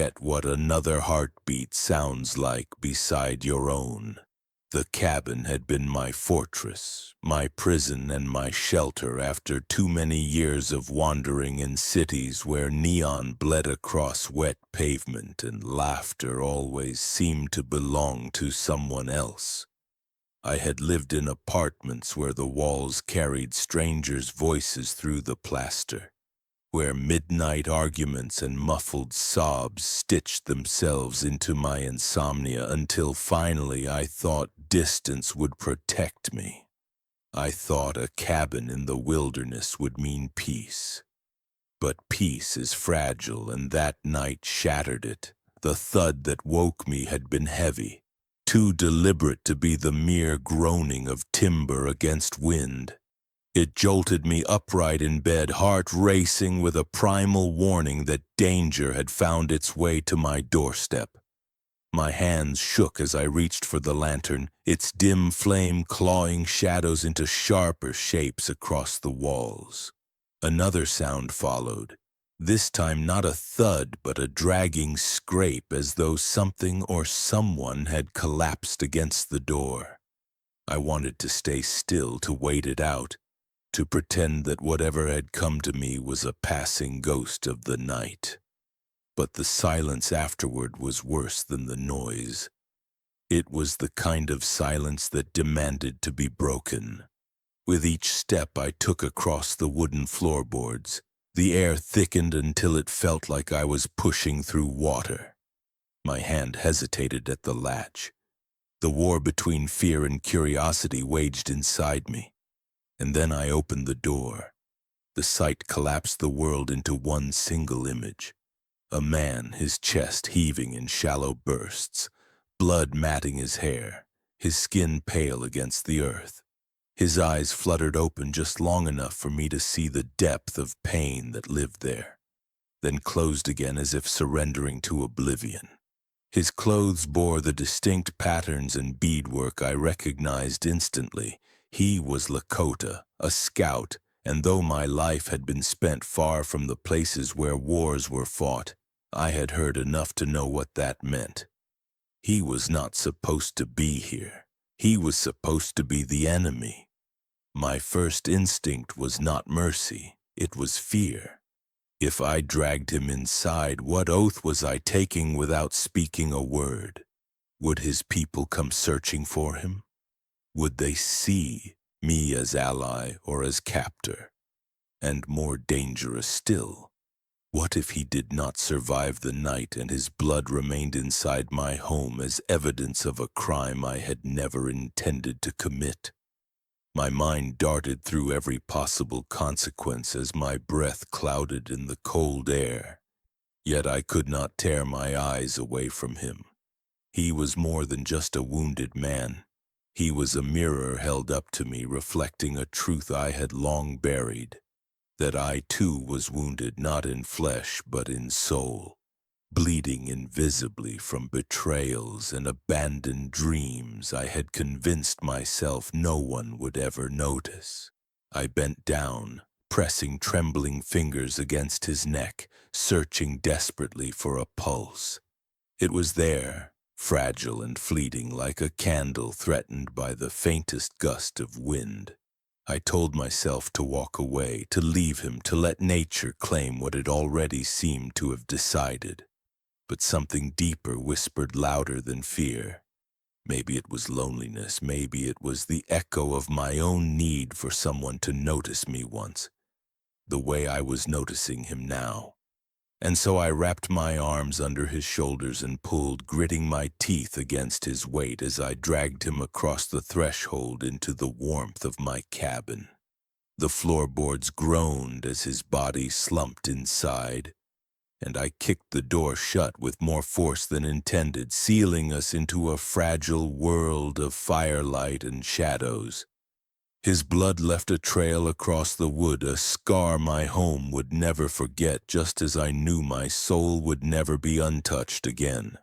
At what another heartbeat sounds like beside your own. The cabin had been my fortress, my prison and my shelter after too many years of wandering in cities where neon bled across wet pavement and laughter always seemed to belong to someone else. I had lived in apartments where the walls carried strangers' voices through the plaster, where midnight arguments and muffled sobs stitched themselves into my insomnia until finally I thought distance would protect me. I thought a cabin in the wilderness would mean peace. But peace is fragile, and that night shattered it. The thud that woke me had been heavy, too deliberate to be the mere groaning of timber against wind. It jolted me upright in bed, heart racing with a primal warning that danger had found its way to my doorstep. My hands shook as I reached for the lantern, its dim flame clawing shadows into sharper shapes across the walls. Another sound followed, this time not a thud but a dragging scrape as though something or someone had collapsed against the door. I wanted to stay still to wait it out, to pretend that whatever had come to me was a passing ghost of the night. But the silence afterward was worse than the noise. It was the kind of silence that demanded to be broken. With each step I took across the wooden floorboards, the air thickened until it felt like I was pushing through water. My hand hesitated at the latch. The war between fear and curiosity waged inside me. And then I opened the door. The sight collapsed the world into one single image. A man, his chest heaving in shallow bursts, blood matting his hair, his skin pale against the earth. His eyes fluttered open just long enough for me to see the depth of pain that lived there, then closed again as if surrendering to oblivion. His clothes bore the distinct patterns and beadwork I recognized instantly. He was Lakota, a scout, and though my life had been spent far from the places where wars were fought, I had heard enough to know what that meant. He was not supposed to be here. He was supposed to be the enemy. My first instinct was not mercy, it was fear. If I dragged him inside, what oath was I taking without speaking a word? Would his people come searching for him? Would they see me as ally or as captor? And more dangerous still, what if he did not survive the night and his blood remained inside my home as evidence of a crime I had never intended to commit? My mind darted through every possible consequence as my breath clouded in the cold air. Yet I could not tear my eyes away from him. He was more than just a wounded man. He was a mirror held up to me, reflecting a truth I had long buried, that I too was wounded not in flesh but in soul, bleeding invisibly from betrayals and abandoned dreams I had convinced myself no one would ever notice. I bent down, pressing trembling fingers against his neck, searching desperately for a pulse. It was there, fragile and fleeting like a candle threatened by the faintest gust of wind. I told myself to walk away, to leave him, to let nature claim what it already seemed to have decided. But something deeper whispered louder than fear. Maybe it was loneliness, maybe it was the echo of my own need for someone to notice me once, the way I was noticing him now. And so I wrapped my arms under his shoulders and pulled, gritting my teeth against his weight as I dragged him across the threshold into the warmth of my cabin. The floorboards groaned as his body slumped inside, and I kicked the door shut with more force than intended, sealing us into a fragile world of firelight and shadows. His blood left a trail across the wood, a scar my home would never forget, just as I knew my soul would never be untouched again.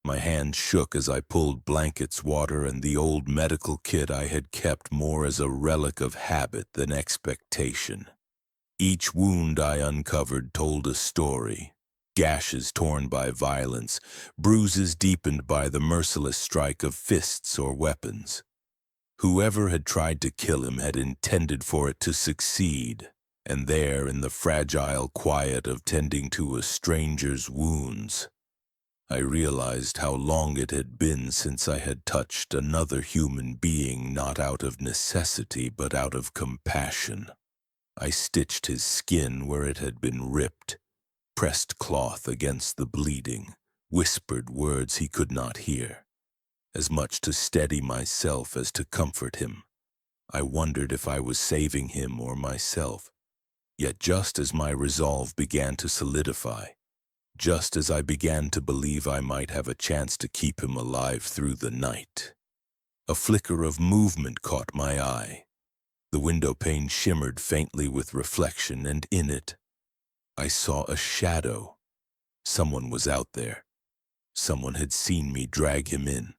My hand shook as I pulled blankets, water, and the old medical kit I had kept more as a relic of habit than expectation. Each wound I uncovered told a story, gashes torn by violence, bruises deepened by the merciless strike of fists or weapons. Whoever had tried to kill him had intended for it to succeed, and there, in the fragile quiet of tending to a stranger's wounds, I realized how long it had been since I had touched another human being, not out of necessity but out of compassion. I stitched his skin where it had been ripped, pressed cloth against the bleeding, whispered words he could not hear, as much to steady myself as to comfort him. I wondered if I was saving him or myself. Yet just as my resolve began to solidify, just as I began to believe I might have a chance to keep him alive through the night, a flicker of movement caught my eye. The window pane shimmered faintly with reflection, and in it, I saw a shadow. Someone was out there. Someone had seen me drag him in.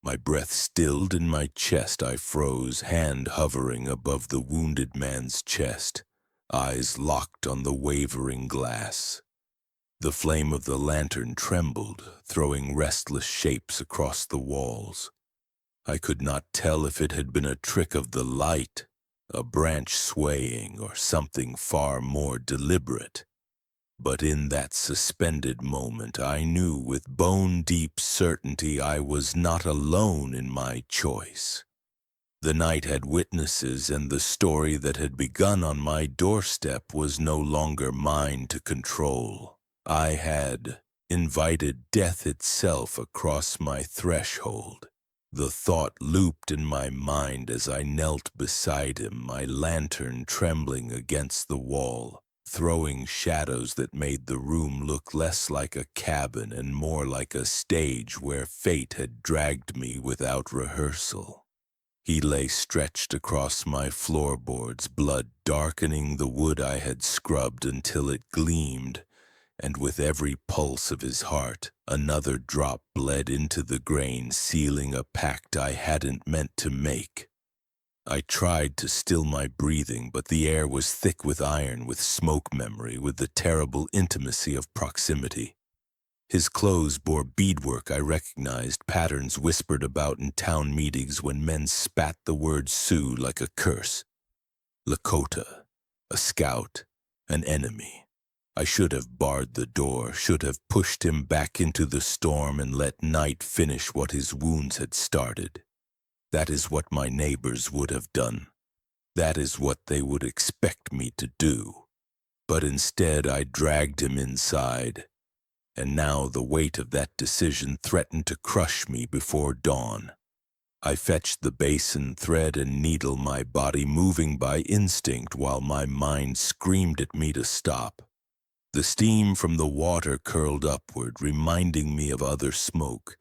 My breath stilled in my chest. I froze, hand hovering above the wounded man's chest, eyes locked on the wavering glass. The flame of the lantern trembled, throwing restless shapes across the walls. I could not tell if it had been a trick of the light, a branch swaying, or something far more deliberate. But in that suspended moment, I knew with bone-deep certainty I was not alone in my choice. The night had witnesses, and the story that had begun on my doorstep was no longer mine to control. I had invited death itself across my threshold. The thought looped in my mind as I knelt beside him, my lantern trembling against the wall, throwing shadows that made the room look less like a cabin and more like a stage where fate had dragged me without rehearsal. He lay stretched across my floorboards, blood darkening the wood I had scrubbed until it gleamed, and with every pulse of his heart, another drop bled into the grain, sealing a pact I hadn't meant to make. I tried to still my breathing, but the air was thick with iron, with smoke memory, with the terrible intimacy of proximity. His clothes bore beadwork I recognized, patterns whispered about in town meetings when men spat the word Sioux like a curse. Lakota, a scout, an enemy. I should have barred the door, should have pushed him back into the storm and let night finish what his wounds had started. That is what my neighbors would have done. That is what they would expect me to do. But instead I dragged him inside, and now the weight of that decision threatened to crush me before dawn. I fetched the basin, thread and needle, my body moving by instinct while my mind screamed at me to stop. The steam from the water curled upward, reminding me of other smoke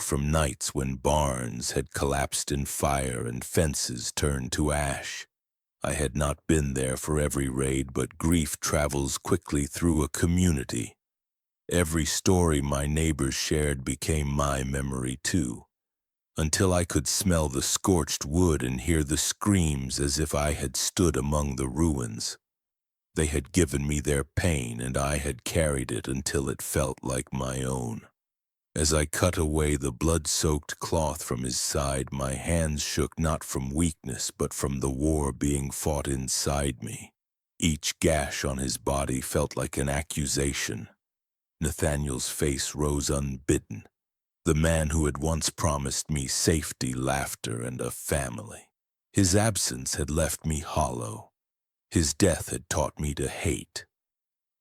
from nights when barns had collapsed in fire and fences turned to ash. I had not been there for every raid, but grief travels quickly through a community. Every story my neighbors shared became my memory too, until I could smell the scorched wood and hear the screams as if I had stood among the ruins. They had given me their pain, and I had carried it until it felt like my own. As I cut away the blood-soaked cloth from his side, my hands shook not from weakness, but from the war being fought inside me. Each gash on his body felt like an accusation. Nathaniel's face rose unbidden, the man who had once promised me safety, laughter, and a family. His absence had left me hollow. His death had taught me to hate.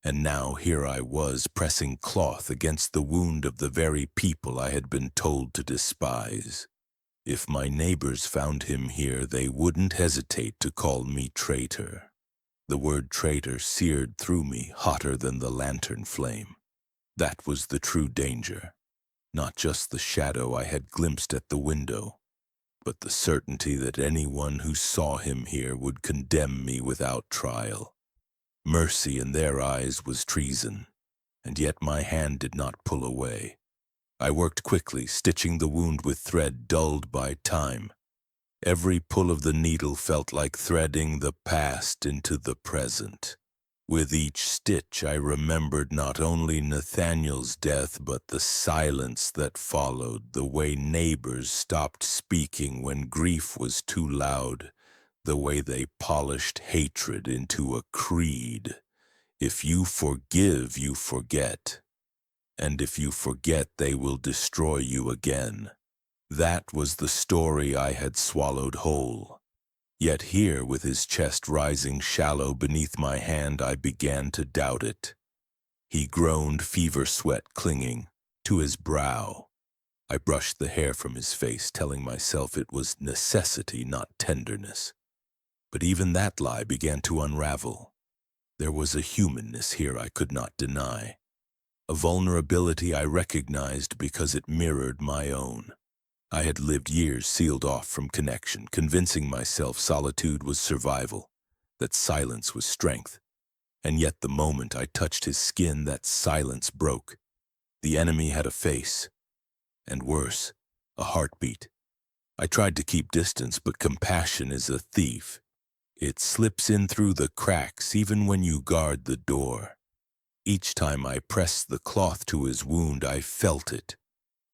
And now here I was, pressing cloth against the wound of the very people I had been told to despise. If my neighbors found him here, they wouldn't hesitate to call me traitor. The word traitor seared through me, hotter than the lantern flame. That was the true danger, not just the shadow I had glimpsed at the window, but the certainty that anyone who saw him here would condemn me without trial. Mercy in their eyes was treason, and yet my hand did not pull away. I worked quickly, stitching the wound with thread dulled by time. Every pull of the needle felt like threading the past into the present. With each stitch I remembered not only Nathaniel's death, but the silence that followed, the way neighbors stopped speaking when grief was too loud, the way they polished hatred into a creed. If you forgive, you forget, and if you forget, they will destroy you again. That was the story I had swallowed whole. Yet here, with his chest rising shallow beneath my hand, I began to doubt it. He groaned, fever sweat clinging to his brow. I brushed the hair from his face, telling myself it was necessity, not tenderness. But even that lie began to unravel. There was a humanness here I could not deny, a vulnerability I recognized because it mirrored my own. I had lived years sealed off from connection, convincing myself solitude was survival, that silence was strength. And yet the moment I touched his skin, that silence broke. The enemy had a face, and worse, a heartbeat. I tried to keep distance, but compassion is a thief. It slips in through the cracks even when you guard the door. Each time I pressed the cloth to his wound, I felt it.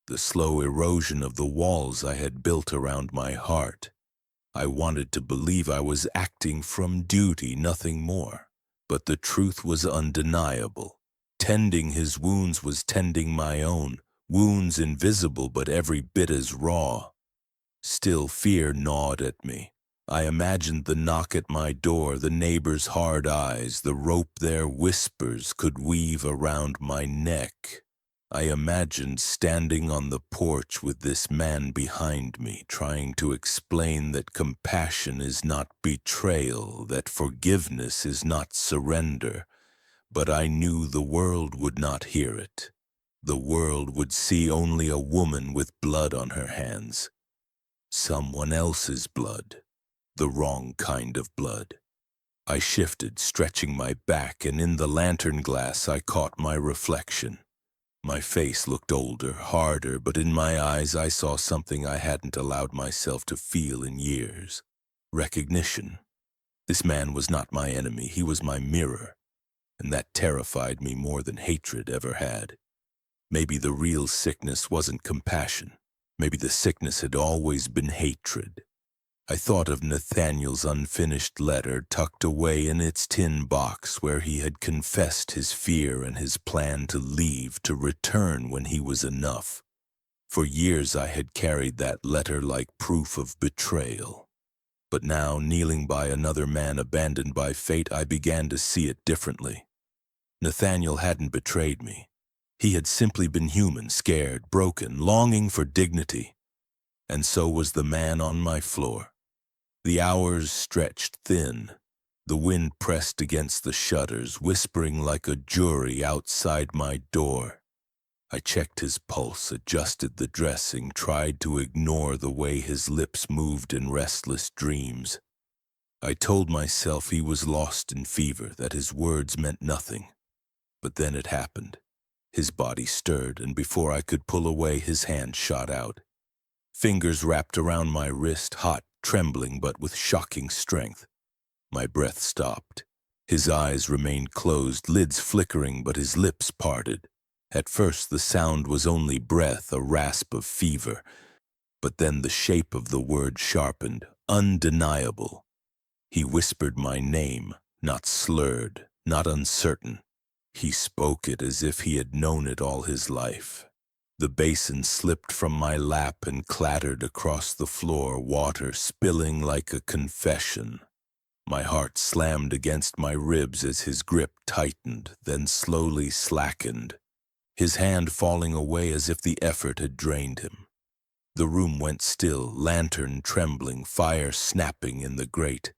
The slow erosion of the walls I had built around my heart. I wanted to believe I was acting from duty, nothing more. But the truth was undeniable. Tending his wounds was tending my own, wounds invisible but every bit as raw. Still fear gnawed at me. I imagined the knock at my door, the neighbors' hard eyes, the rope their whispers could weave around my neck. I imagined standing on the porch with this man behind me, trying to explain that compassion is not betrayal, that forgiveness is not surrender. But I knew the world would not hear it. The world would see only a woman with blood on her hands. Someone else's blood. The wrong kind of blood. I shifted, stretching my back, and in the lantern glass I caught my reflection. My face looked older, harder, but in my eyes I saw something I hadn't allowed myself to feel in years. Recognition. This man was not my enemy, he was my mirror, and that terrified me more than hatred ever had. Maybe the real sickness wasn't compassion. Maybe the sickness had always been hatred. I thought of Nathaniel's unfinished letter tucked away in its tin box where he had confessed his fear and his plan to leave, to return when he was enough. For years I had carried that letter like proof of betrayal. But now, kneeling by another man abandoned by fate, I began to see it differently. Nathaniel hadn't betrayed me. He had simply been human, scared, broken, longing for dignity. And so was the man on my floor. The hours stretched thin. The wind pressed against the shutters, whispering like a jury outside my door. I checked his pulse, adjusted the dressing, tried to ignore the way his lips moved in restless dreams. I told myself he was lost in fever, that his words meant nothing. But then it happened. His body stirred, and before I could pull away, his hand shot out. Fingers wrapped around my wrist, hot, trembling, but with shocking strength. My breath stopped. His eyes remained closed, lids flickering, but his lips parted. At first the sound was only breath, a rasp of fever. But then the shape of the word sharpened, undeniable. He whispered my name, not slurred, not uncertain. He spoke it as if he had known it all his life. The basin slipped from my lap and clattered across the floor, water spilling like a confession. My heart slammed against my ribs as his grip tightened, then slowly slackened, his hand falling away as if the effort had drained him. The room went still, lantern trembling, fire snapping in the grate.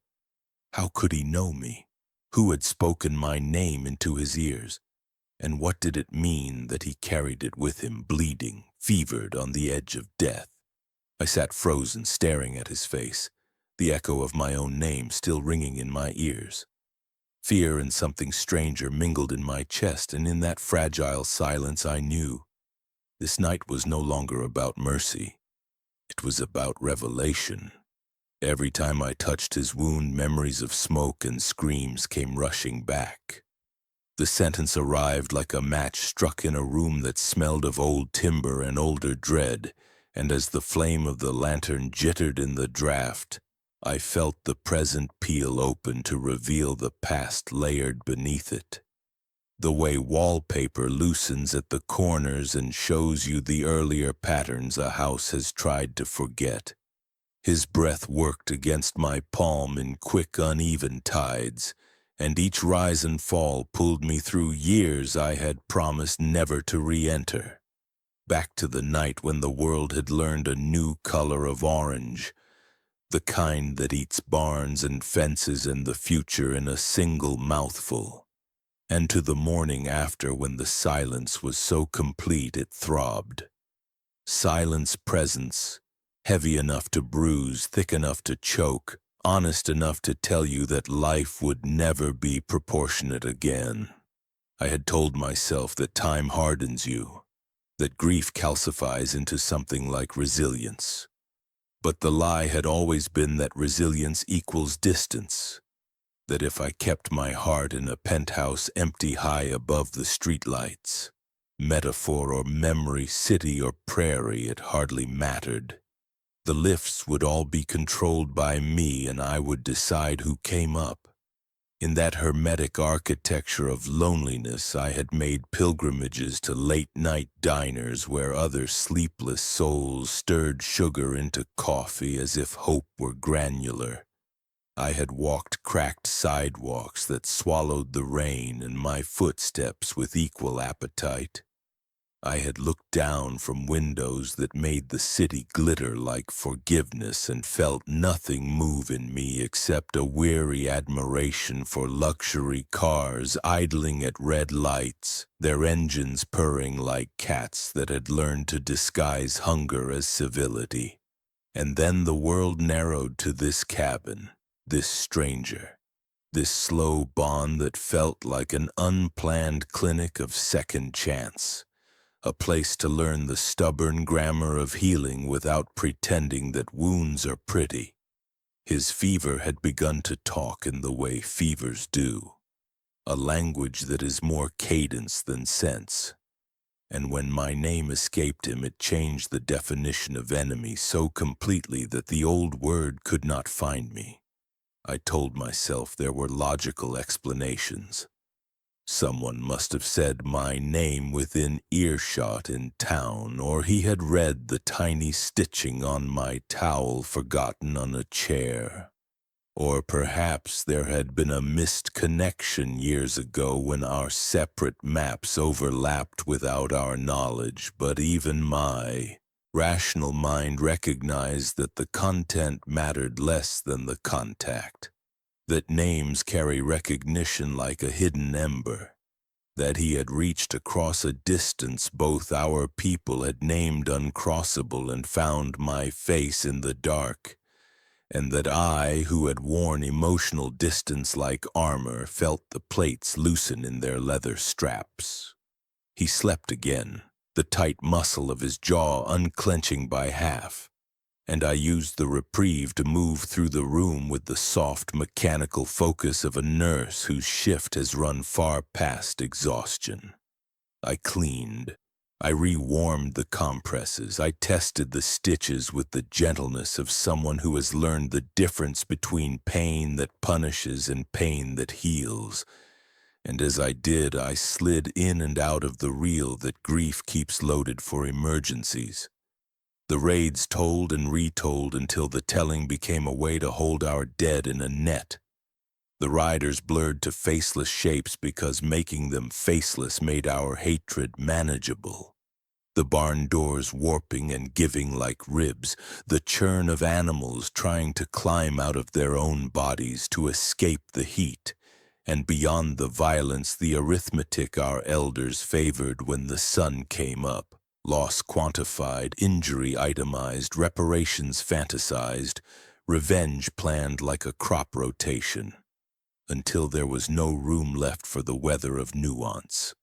How could he know me? Who had spoken my name into his ears? And what did it mean that he carried it with him, bleeding, fevered, on the edge of death? I sat frozen, staring at his face, the echo of my own name still ringing in my ears. Fear and something stranger mingled in my chest, and in that fragile silence I knew this night was no longer about mercy. It was about revelation. Every time I touched his wound, memories of smoke and screams came rushing back. The sentence arrived like a match struck in a room that smelled of old timber and older dread, and as the flame of the lantern jittered in the draught, I felt the present peel open to reveal the past layered beneath it. The way wallpaper loosens at the corners and shows you the earlier patterns a house has tried to forget. His breath worked against my palm in quick, uneven tides, and each rise and fall pulled me through years I had promised never to re-enter. Back to the night when the world had learned a new color of orange, the kind that eats barns and fences and the future in a single mouthful. And to the morning after when the silence was so complete it throbbed. Silence presence, heavy enough to bruise, thick enough to choke, honest enough to tell you that life would never be proportionate again. I had told myself that time hardens you, that grief calcifies into something like resilience. But the lie had always been that resilience equals distance, that if I kept my heart in a penthouse empty high above the streetlights, metaphor or memory, city or prairie, it hardly mattered. The lifts would all be controlled by me and I would decide who came up. In that hermetic architecture of loneliness, I had made pilgrimages to late-night diners where other sleepless souls stirred sugar into coffee as if hope were granular. I had walked cracked sidewalks that swallowed the rain and my footsteps with equal appetite. I had looked down from windows that made the city glitter like forgiveness and felt nothing move in me except a weary admiration for luxury cars idling at red lights, their engines purring like cats that had learned to disguise hunger as civility. And then the world narrowed to this cabin, this stranger, this slow bond that felt like an unplanned clinic of second chance. A place to learn the stubborn grammar of healing without pretending that wounds are pretty. His fever had begun to talk in the way fevers do, a language that is more cadence than sense. And when my name escaped him, it changed the definition of enemy so completely that the old word could not find me. I told myself there were logical explanations. Someone must have said my name within earshot in town, or he had read the tiny stitching on my towel forgotten on a chair. Or perhaps there had been a missed connection years ago when our separate maps overlapped without our knowledge, but even my rational mind recognized that the content mattered less than the contact. That names carry recognition like a hidden ember, that he had reached across a distance both our people had named uncrossable and found my face in the dark, and that I, who had worn emotional distance like armor, felt the plates loosen in their leather straps. He slept again, the tight muscle of his jaw unclenching by half, and I used the reprieve to move through the room with the soft mechanical focus of a nurse whose shift has run far past exhaustion. I cleaned. I re-warmed the compresses. I tested the stitches with the gentleness of someone who has learned the difference between pain that punishes and pain that heals. And as I did, I slid in and out of the reel that grief keeps loaded for emergencies. The raids told and retold until the telling became a way to hold our dead in a net. The riders blurred to faceless shapes because making them faceless made our hatred manageable. The barn doors warping and giving like ribs, the churn of animals trying to climb out of their own bodies to escape the heat, and beyond the violence the arithmetic our elders favored when the sun came up. Loss quantified, injury itemized, reparations fantasized, revenge planned like a crop rotation, until there was no room left for the weather of nuance.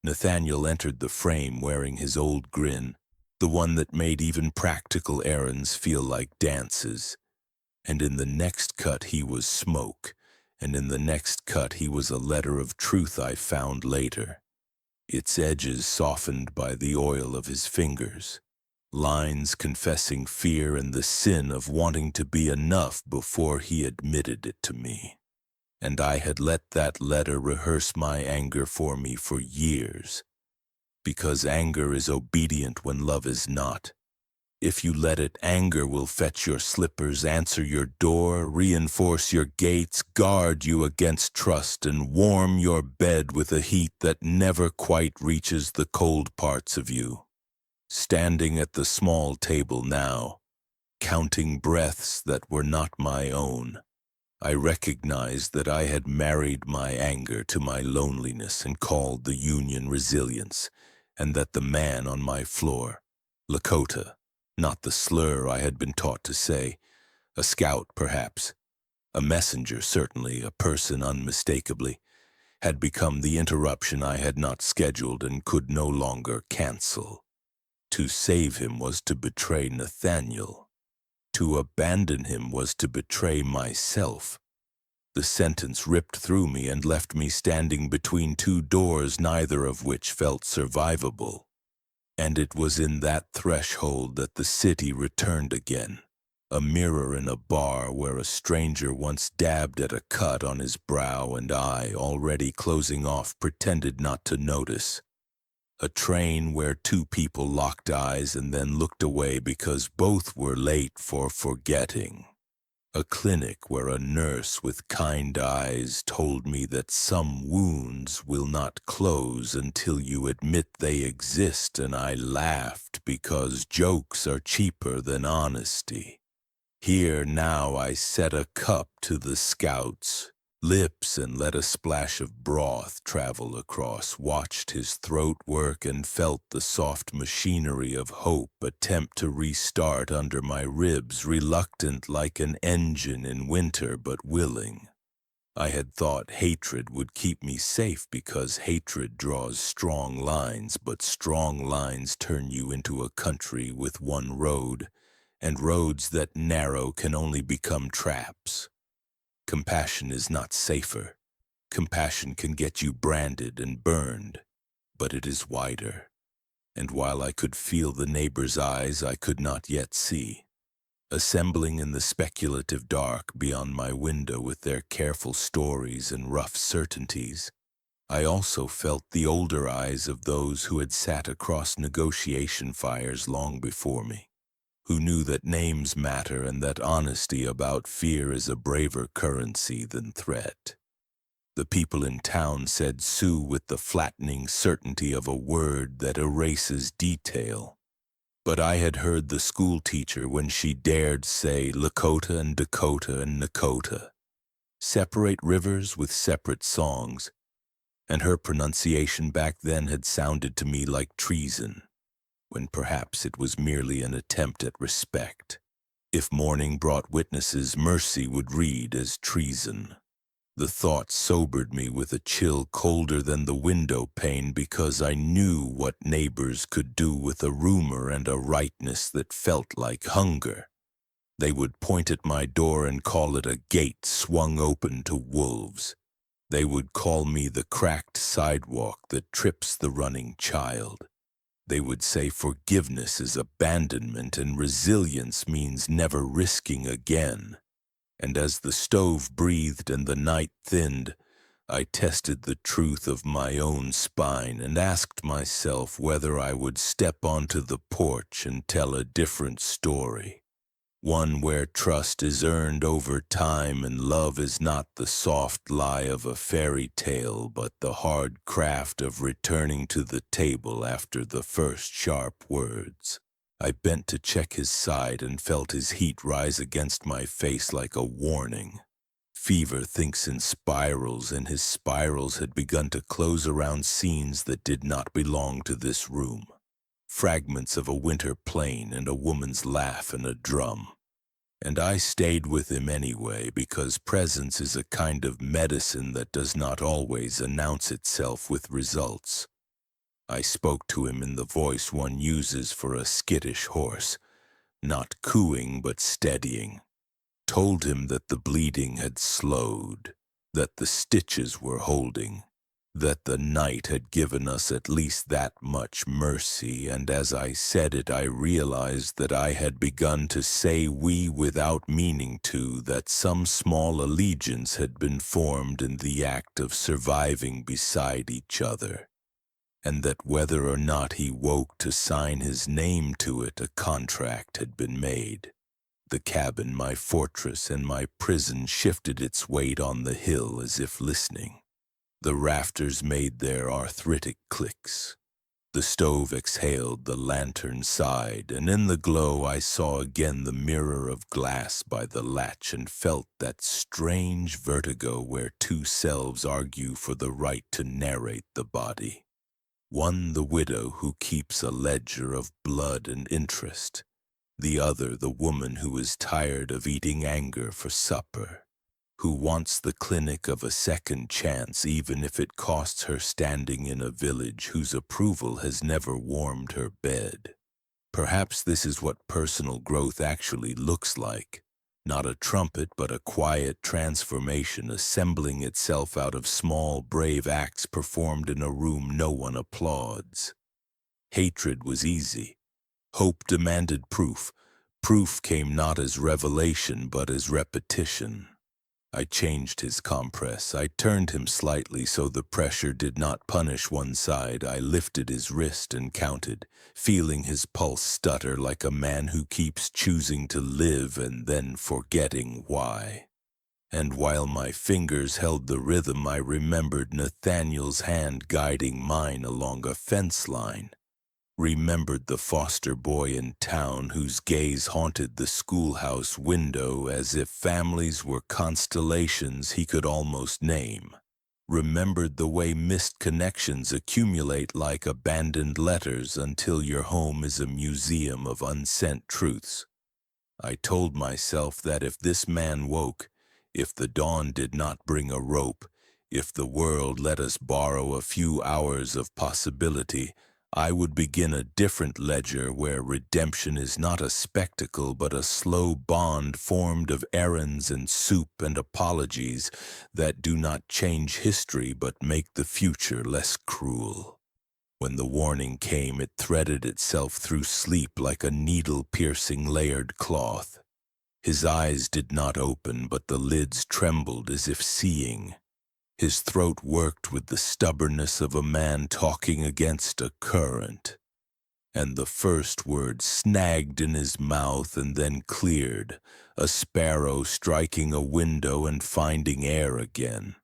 Nathaniel entered the frame wearing his old grin, the one that made even practical errands feel like dances. And in the next cut he was smoke, and in the next cut he was a letter of truth I found later, its edges softened by the oil of his fingers, lines confessing fear and the sin of wanting to be enough before he admitted it to me. And I had let that letter rehearse my anger for me for years, because anger is obedient when love is not. If you let it, anger will fetch your slippers, answer your door, reinforce your gates, guard you against trust, and warm your bed with a heat that never quite reaches the cold parts of you. Standing at the small table now, counting breaths that were not my own, I recognized that I had married my anger to my loneliness and called the union resilience, and that the man on my floor, Lakota, not the slur I had been taught to say, a scout perhaps, a messenger certainly, a person unmistakably, had become the interruption I had not scheduled and could no longer cancel. To save him was to betray Nathaniel. To abandon him was to betray myself. The sentence ripped through me and left me standing between two doors, neither of which felt survivable. And it was in that threshold that the city returned again, a mirror in a bar where a stranger once dabbed at a cut on his brow and I, already closing off, pretended not to notice. A train where two people locked eyes and then looked away because both were late for forgetting. A clinic where a nurse with kind eyes told me that some wounds will not close until you admit they exist, and I laughed because jokes are cheaper than honesty. Here now I set a cup to the scout's lips and let a splash of broth travel across, watched his throat work and felt the soft machinery of hope attempt to restart under my ribs, reluctant like an engine in winter but willing. I had thought hatred would keep me safe because hatred draws strong lines, but strong lines turn you into a country with one road, and roads that narrow can only become traps. Compassion is not safer. Compassion can get you branded and burned, but it is wider. And while I could feel the neighbor's eyes, I could not yet see. Assembling in the speculative dark beyond my window with their careful stories and rough certainties, I also felt the older eyes of those who had sat across negotiation fires long before me, who knew that names matter and that honesty about fear is a braver currency than threat. The people in town said Sioux with the flattening certainty of a word that erases detail. But I had heard the school teacher when she dared say Lakota and Dakota and Nakota, separate rivers with separate songs, and her pronunciation back then had sounded to me like treason, when perhaps it was merely an attempt at respect. If morning brought witnesses, mercy would read as treason. The thought sobered me with a chill colder than the window pane because I knew what neighbors could do with a rumor and a rightness that felt like hunger. They would point at my door and call it a gate swung open to wolves. They would call me the cracked sidewalk that trips the running child. They would say forgiveness is abandonment and resilience means never risking again. And as the stove breathed and the night thinned, I tested the truth of my own spine and asked myself whether I would step onto the porch and tell a different story. One where trust is earned over time and love is not the soft lie of a fairy tale, but the hard craft of returning to the table after the first sharp words. I bent to check his side and felt his heat rise against my face like a warning. Fever thinks in spirals, and his spirals had begun to close around scenes that did not belong to this room. Fragments of a winter plain and a woman's laugh and a drum. And I stayed with him anyway because presence is a kind of medicine that does not always announce itself with results. I spoke to him in the voice one uses for a skittish horse, not cooing but steadying. told him that the bleeding had slowed, that the stitches were holding, that the night had given us at least that much mercy, and as I said it I realized that I had begun to say we without meaning to, that some small allegiance had been formed in the act of surviving beside each other, and that whether or not he woke to sign his name to it, a contract had been made. The cabin, my fortress, and my prison shifted its weight on the hill as if listening. The rafters made their arthritic clicks. The stove exhaled, the lantern sighed, and in the glow I saw again the mirror of glass by the latch and felt that strange vertigo where two selves argue for the right to narrate the body. One the widow who keeps a ledger of blood and interest, the other the woman who is tired of eating anger for supper, who wants the clinic of a second chance even if it costs her standing in a village whose approval has never warmed her bed. Perhaps this is what personal growth actually looks like. Not a trumpet, but a quiet transformation assembling itself out of small, brave acts performed in a room no one applauds. Hatred was easy. Hope demanded proof. Proof came not as revelation, but as repetition. I changed his compress. I turned him slightly so the pressure did not punish one side. I lifted his wrist and counted, feeling his pulse stutter like a man who keeps choosing to live and then forgetting why. And while my fingers held the rhythm, I remembered Nathaniel's hand guiding mine along a fence line. Remembered the foster boy in town whose gaze haunted the schoolhouse window as if families were constellations he could almost name. Remembered the way missed connections accumulate like abandoned letters until your home is a museum of unsent truths. I told myself that if this man woke, if the dawn did not bring a rope, if the world let us borrow a few hours of possibility, I would begin a different ledger where redemption is not a spectacle but a slow bond formed of errands and soup and apologies that do not change history but make the future less cruel. When the warning came, it threaded itself through sleep like a needle-piercing layered cloth. His eyes did not open, but the lids trembled as if seeing. His throat worked with the stubbornness of a man talking against a current, and the first word snagged in his mouth and then cleared, a sparrow striking a window and finding air again.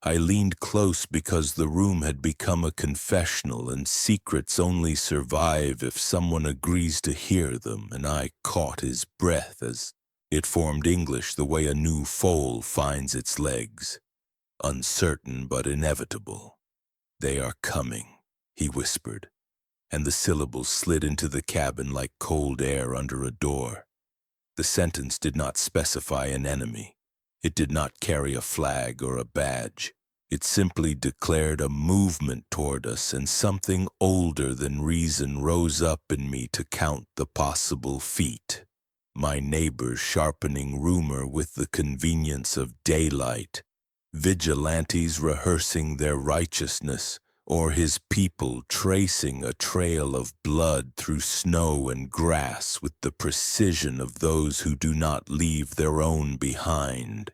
I leaned close because the room had become a confessional and secrets only survive if someone agrees to hear them, and I caught his breath as it formed English the way a new foal finds its legs. Uncertain but inevitable. "They are coming," he whispered, and the syllables slid into the cabin like cold air under a door. The sentence did not specify an enemy. It did not carry a flag or a badge. It simply declared a movement toward us, and something older than reason rose up in me to count the possible feet. My neighbors sharpening rumor with the convenience of daylight, vigilantes rehearsing their righteousness, or his people tracing a trail of blood through snow and grass with the precision of those who do not leave their own behind.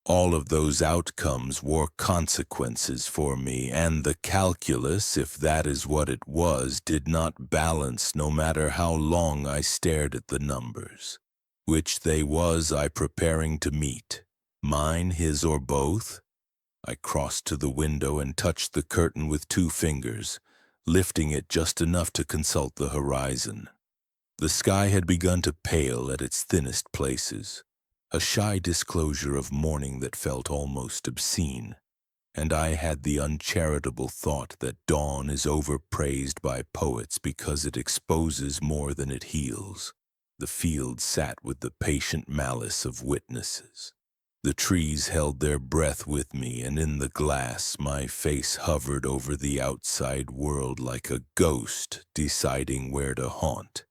All of those outcomes wore consequences for me, and the calculus, if that is what it was, did not balance no matter how long I stared at the numbers. Which they was I preparing to meet? Mine, his, or both? I crossed to the window and touched the curtain with 2 fingers, lifting it just enough to consult the horizon. The sky had begun to pale at its thinnest places, a shy disclosure of morning that felt almost obscene, and I had the uncharitable thought that dawn is overpraised by poets because it exposes more than it heals. The field sat with the patient malice of witnesses. The trees held their breath with me, and in the glass my face hovered over the outside world like a ghost deciding where to haunt.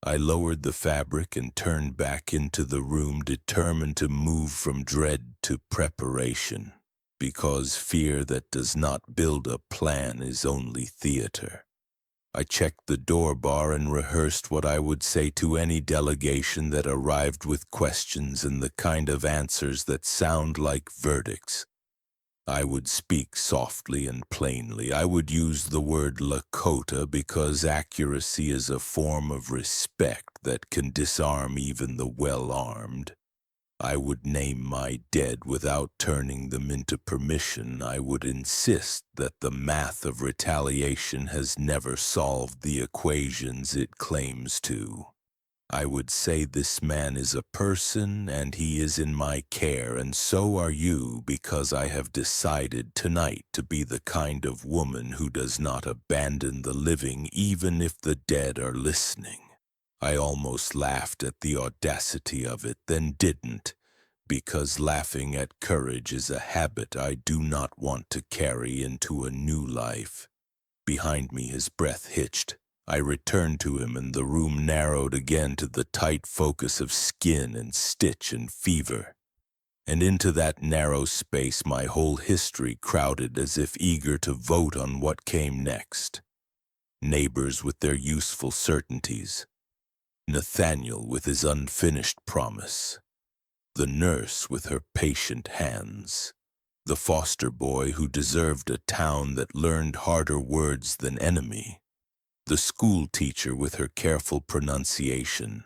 I lowered the fabric and turned back into the room, determined to move from dread to preparation, because fear that does not build a plan is only theater. I checked the door bar and rehearsed what I would say to any delegation that arrived with questions and the kind of answers that sound like verdicts. I would speak softly and plainly. I would use the word Lakota because accuracy is a form of respect that can disarm even the well-armed. I would name my dead without turning them into permission. I would insist that the math of retaliation has never solved the equations it claims to. I would say this man is a person and he is in my care, and so are you, because I have decided tonight to be the kind of woman who does not abandon the living even if the dead are listening. I almost laughed at the audacity of it, then didn't, because laughing at courage is a habit I do not want to carry into a new life. Behind me his breath hitched. I returned to him and the room narrowed again to the tight focus of skin and stitch and fever. And into that narrow space my whole history crowded as if eager to vote on what came next. Neighbors with their useful certainties. Nathaniel with his unfinished promise. The nurse with her patient hands. The foster boy who deserved a town that learned harder words than enemy. The school teacher with her careful pronunciation.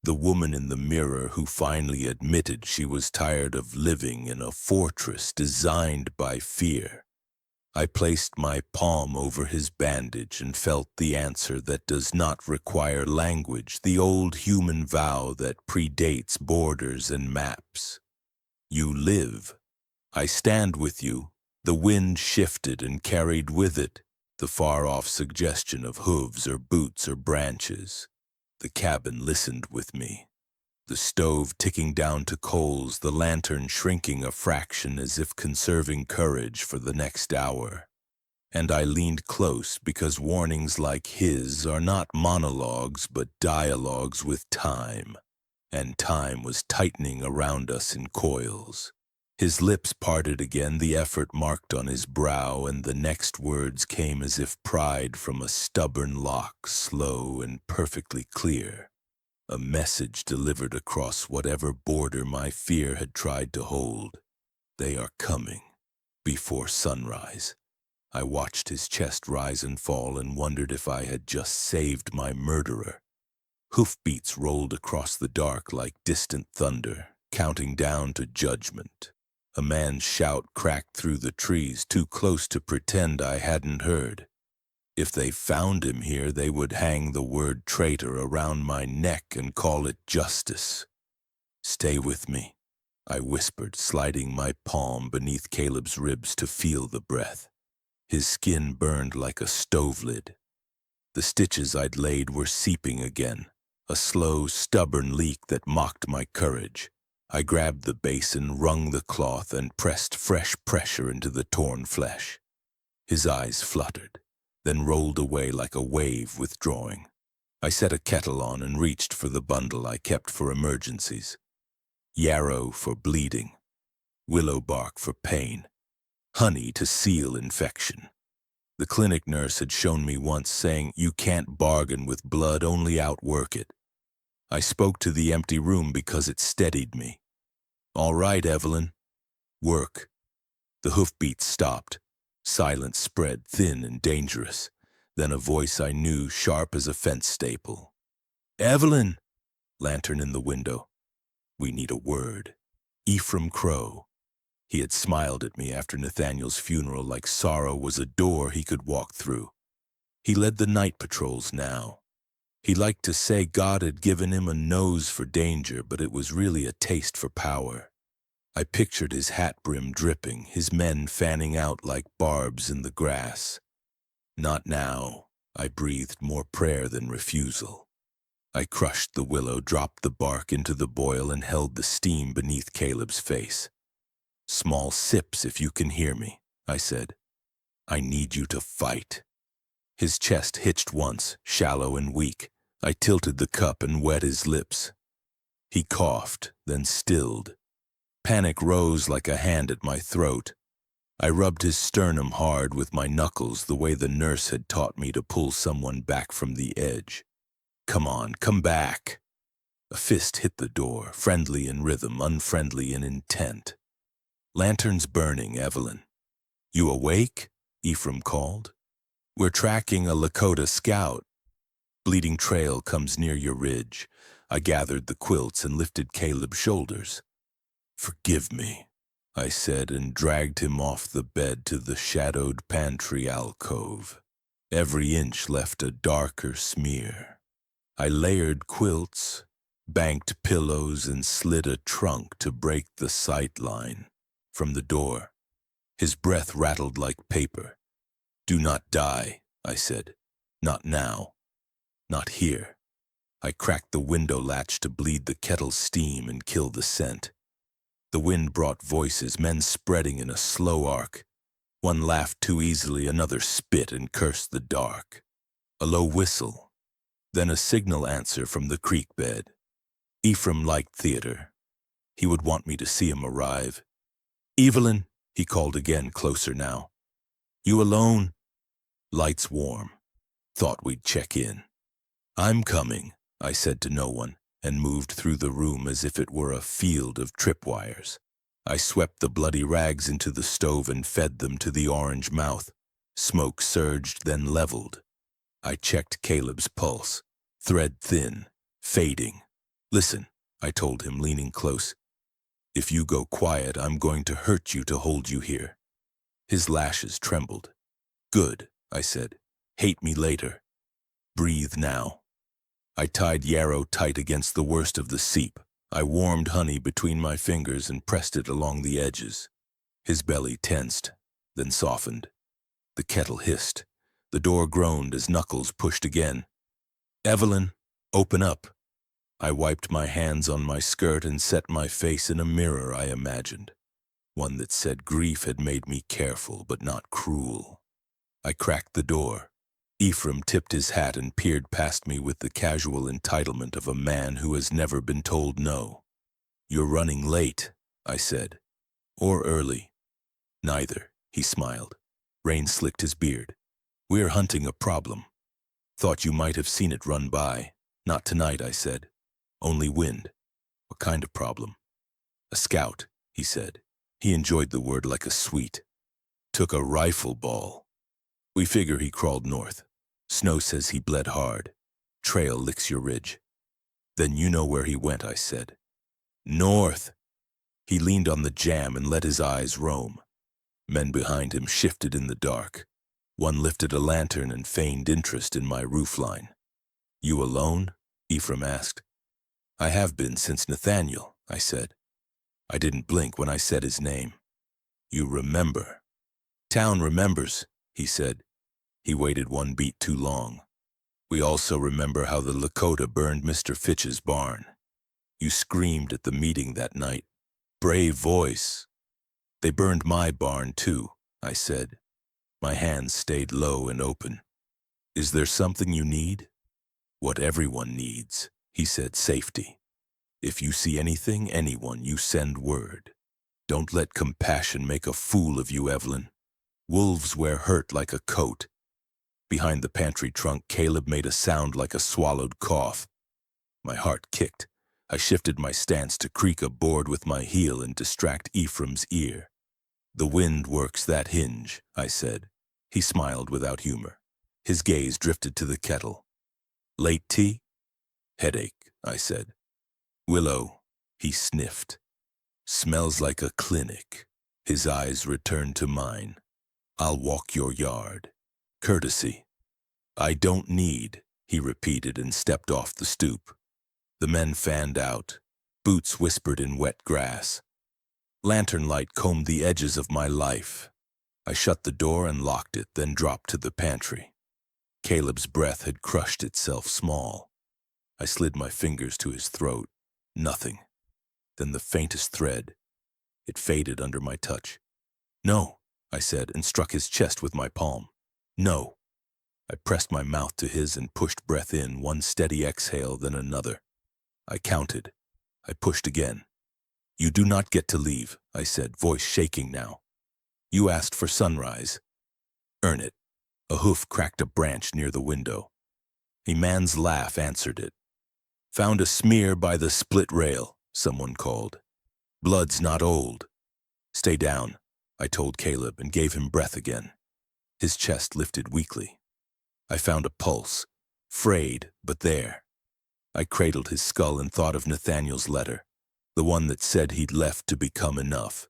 The woman in the mirror who finally admitted she was tired of living in a fortress designed by fear. I placed my palm over his bandage and felt the answer that does not require language, the old human vow that predates borders and maps. You live. I stand with you. The wind shifted and carried with it the far-off suggestion of hooves or boots or branches. The cabin listened with me. The stove ticking down to coals, the lantern shrinking a fraction as if conserving courage for the next hour. And I leaned close because warnings like his are not monologues but dialogues with time. And time was tightening around us in coils. His lips parted again, the effort marked on his brow, and the next words came as if pried from a stubborn lock, slow and perfectly clear. A message delivered across whatever border my fear had tried to hold. They are coming. Before sunrise. I watched his chest rise and fall and wondered if I had just saved my murderer. Hoofbeats rolled across the dark like distant thunder, counting down to judgment. A man's shout cracked through the trees, too close to pretend I hadn't heard. If they found him here, they would hang the word traitor around my neck and call it justice. Stay with me, I whispered, sliding my palm beneath Caleb's ribs to feel the breath. His skin burned like a stove lid. The stitches I'd laid were seeping again, a slow, stubborn leak that mocked my courage. I grabbed the basin, wrung the cloth, and pressed fresh pressure into the torn flesh. His eyes fluttered, then rolled away like a wave withdrawing. I set a kettle on and reached for the bundle I kept for emergencies. Yarrow for bleeding, willow bark for pain, honey to seal infection. The clinic nurse had shown me once, saying, "You can't bargain with blood, only outwork it." I spoke to the empty room because it steadied me. "All right, Evelyn. Work." The hoofbeats stopped. Silence spread, thin and dangerous. Then a voice I knew, sharp as a fence staple. "Evelyn!" Lantern in the window. "We need a word." Ephraim Crow. He had smiled at me after Nathaniel's funeral like sorrow was a door he could walk through. He led the night patrols now. He liked to say God had given him a nose for danger, but it was really a taste for power. I pictured his hat brim dripping, his men fanning out like barbs in the grass. Not now, I breathed, more prayer than refusal. I crushed the willow, dropped the bark into the boil, and held the steam beneath Caleb's face. "Small sips if you can hear me," I said. "I need you to fight." His chest hitched once, shallow and weak, I tilted the cup and wet his lips. He coughed, then stilled. Panic rose like a hand at my throat. I rubbed his sternum hard with my knuckles the way the nurse had taught me to pull someone back from the edge. Come on, come back. A fist hit the door, friendly in rhythm, unfriendly in intent. Lanterns burning, Evelyn. You awake? Ephraim called. We're tracking a Lakota scout. Bleeding trail comes near your ridge. I gathered the quilts and lifted Caleb's shoulders. Forgive me, I said, and dragged him off the bed to the shadowed pantry alcove. Every inch left a darker smear. I layered quilts, banked pillows, and slid a trunk to break the sight line. From the door, his breath rattled like paper. Do not die, I said. Not now. Not here. I cracked the window latch to bleed the kettle's steam and kill the scent. The wind brought voices, men spreading in a slow arc. One laughed too easily, another spit and cursed the dark. A low whistle, then a signal answer from the creek bed. Ephraim liked theater. He would want me to see him arrive. Evelyn, he called again, closer now. You alone? Lights warm. Thought we'd check in. I'm coming, I said to no one, and moved through the room as if it were a field of tripwires. I swept the bloody rags into the stove and fed them to the orange mouth. Smoke surged, then leveled. I checked Caleb's pulse, thread thin, fading. Listen, I told him, leaning close. If you go quiet, I'm going to hurt you to hold you here. His lashes trembled. Good, I said. Hate me later. Breathe now. I tied Yarrow tight against the worst of the seep. I warmed honey between my fingers and pressed it along the edges. His belly tensed, then softened. The kettle hissed. The door groaned as knuckles pushed again. Evelyn, open up. I wiped my hands on my skirt and set my face in a mirror I imagined. One that said grief had made me careful but not cruel. I cracked the door. Ephraim tipped his hat and peered past me with the casual entitlement of a man who has never been told no. You're running late, I said. Or early. Neither, he smiled. Rain slicked his beard. We're hunting a problem. Thought you might have seen it run by. Not tonight, I said. Only wind. What kind of problem? A scout, he said. He enjoyed the word like a sweet. Took a rifle ball. We figure he crawled north. Snow says he bled hard. Trail licks your ridge. Then you know where he went, I said. North. He leaned on the jamb and let his eyes roam. Men behind him shifted in the dark. One lifted a lantern and feigned interest in my roofline. You alone? Ephraim asked. I have been since Nathaniel, I said. I didn't blink when I said his name. You remember. Town remembers, he said. He waited one beat too long. We also remember how the Lakota burned Mr. Fitch's barn. You screamed at the meeting that night. Brave voice. They burned my barn too, I said. My hands stayed low and open. Is there something you need? What everyone needs, he said, safety. If you see anything, anyone, you send word. Don't let compassion make a fool of you, Evelyn. Wolves wear hurt like a coat. Behind the pantry trunk, Caleb made a sound like a swallowed cough. My heart kicked. I shifted my stance to creak a board with my heel and distract Ephraim's ear. The wind works that hinge, I said. He smiled without humor. His gaze drifted to the kettle. Late tea? Headache, I said. Willow, he sniffed. Smells like a clinic. His eyes returned to mine. I'll walk your yard. Courtesy. I don't need, he repeated and stepped off the stoop. The men fanned out. Boots whispered in wet grass. Lantern light combed the edges of my life. I shut the door and locked it, then dropped to the pantry. Caleb's breath had crushed itself small. I slid my fingers to his throat. Nothing. Then the faintest thread. It faded under my touch. No, I said, and struck his chest with my palm. No. I pressed my mouth to his and pushed breath in, one steady exhale, then another. I counted. I pushed again. "You do not get to leave," I said, voice shaking now. "You asked for sunrise. Earn it." A hoof cracked a branch near the window. A man's laugh answered it. "Found a smear by the split rail," someone called. "Blood's not old." "Stay down," I told Caleb and gave him breath again. His chest lifted weakly. I found a pulse, frayed, but there. I cradled his skull and thought of Nathaniel's letter, the one that said he'd left to become enough.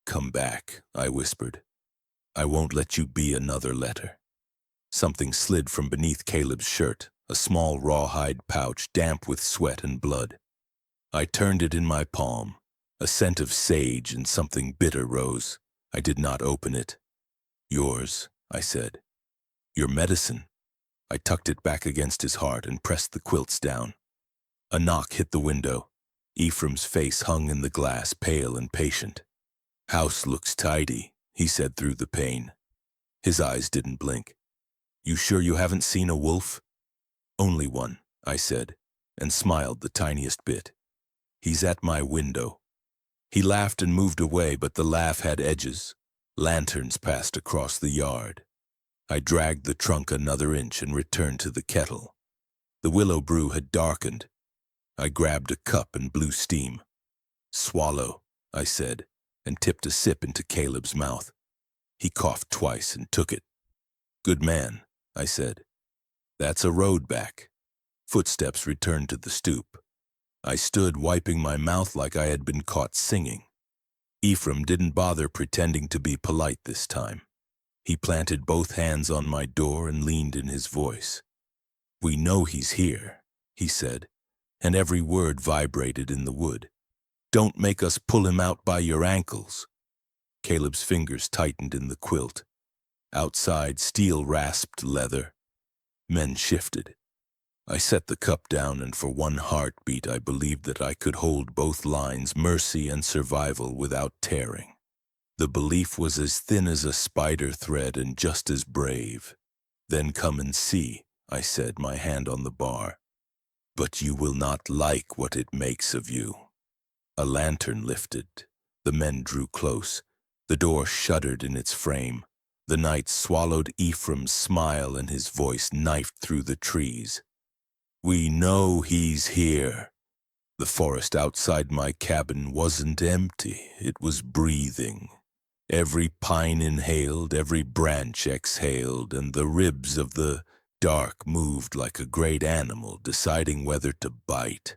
"Come back," I whispered. "I won't let you be another letter." Something slid from beneath Caleb's shirt, a small rawhide pouch damp with sweat and blood. I turned it in my palm. A scent of sage and something bitter rose. I did not open it. "Yours," I said. "Your medicine." I tucked it back against his heart and pressed the quilts down. A knock hit the window. Ephraim's face hung in the glass, pale and patient. "House looks tidy," he said through the pane. His eyes didn't blink. "You sure you haven't seen a wolf?" "Only one," I said, and smiled the tiniest bit. "He's at my window." He laughed and moved away, but the laugh had edges. Lanterns passed across the yard. I dragged the trunk another inch and returned to the kettle. The willow brew had darkened. I grabbed a cup and blew steam. "Swallow," I said, and tipped a sip into Caleb's mouth. He coughed twice and took it. "Good man," I said. "That's a road back." Footsteps returned to the stoop. I stood wiping my mouth like I had been caught singing. Ephraim didn't bother pretending to be polite this time. He planted both hands on my door and leaned in his voice. "We know he's here," he said, and every word vibrated in the wood. "Don't make us pull him out by your ankles." Caleb's fingers tightened in the quilt. Outside, steel rasped leather. Men shifted. I set the cup down, and for one heartbeat I believed that I could hold both lines, mercy and survival, without tearing. The belief was as thin as a spider thread and just as brave. "Then come and see," I said, my hand on the bar. "But you will not like what it makes of you." A lantern lifted. The men drew close. The door shuddered in its frame. The night swallowed Ephraim's smile, and his voice knifed through the trees. "We know he's here." The forest outside my cabin wasn't empty. It was breathing. Every pine inhaled, every branch exhaled, and the ribs of the dark moved like a great animal deciding whether to bite.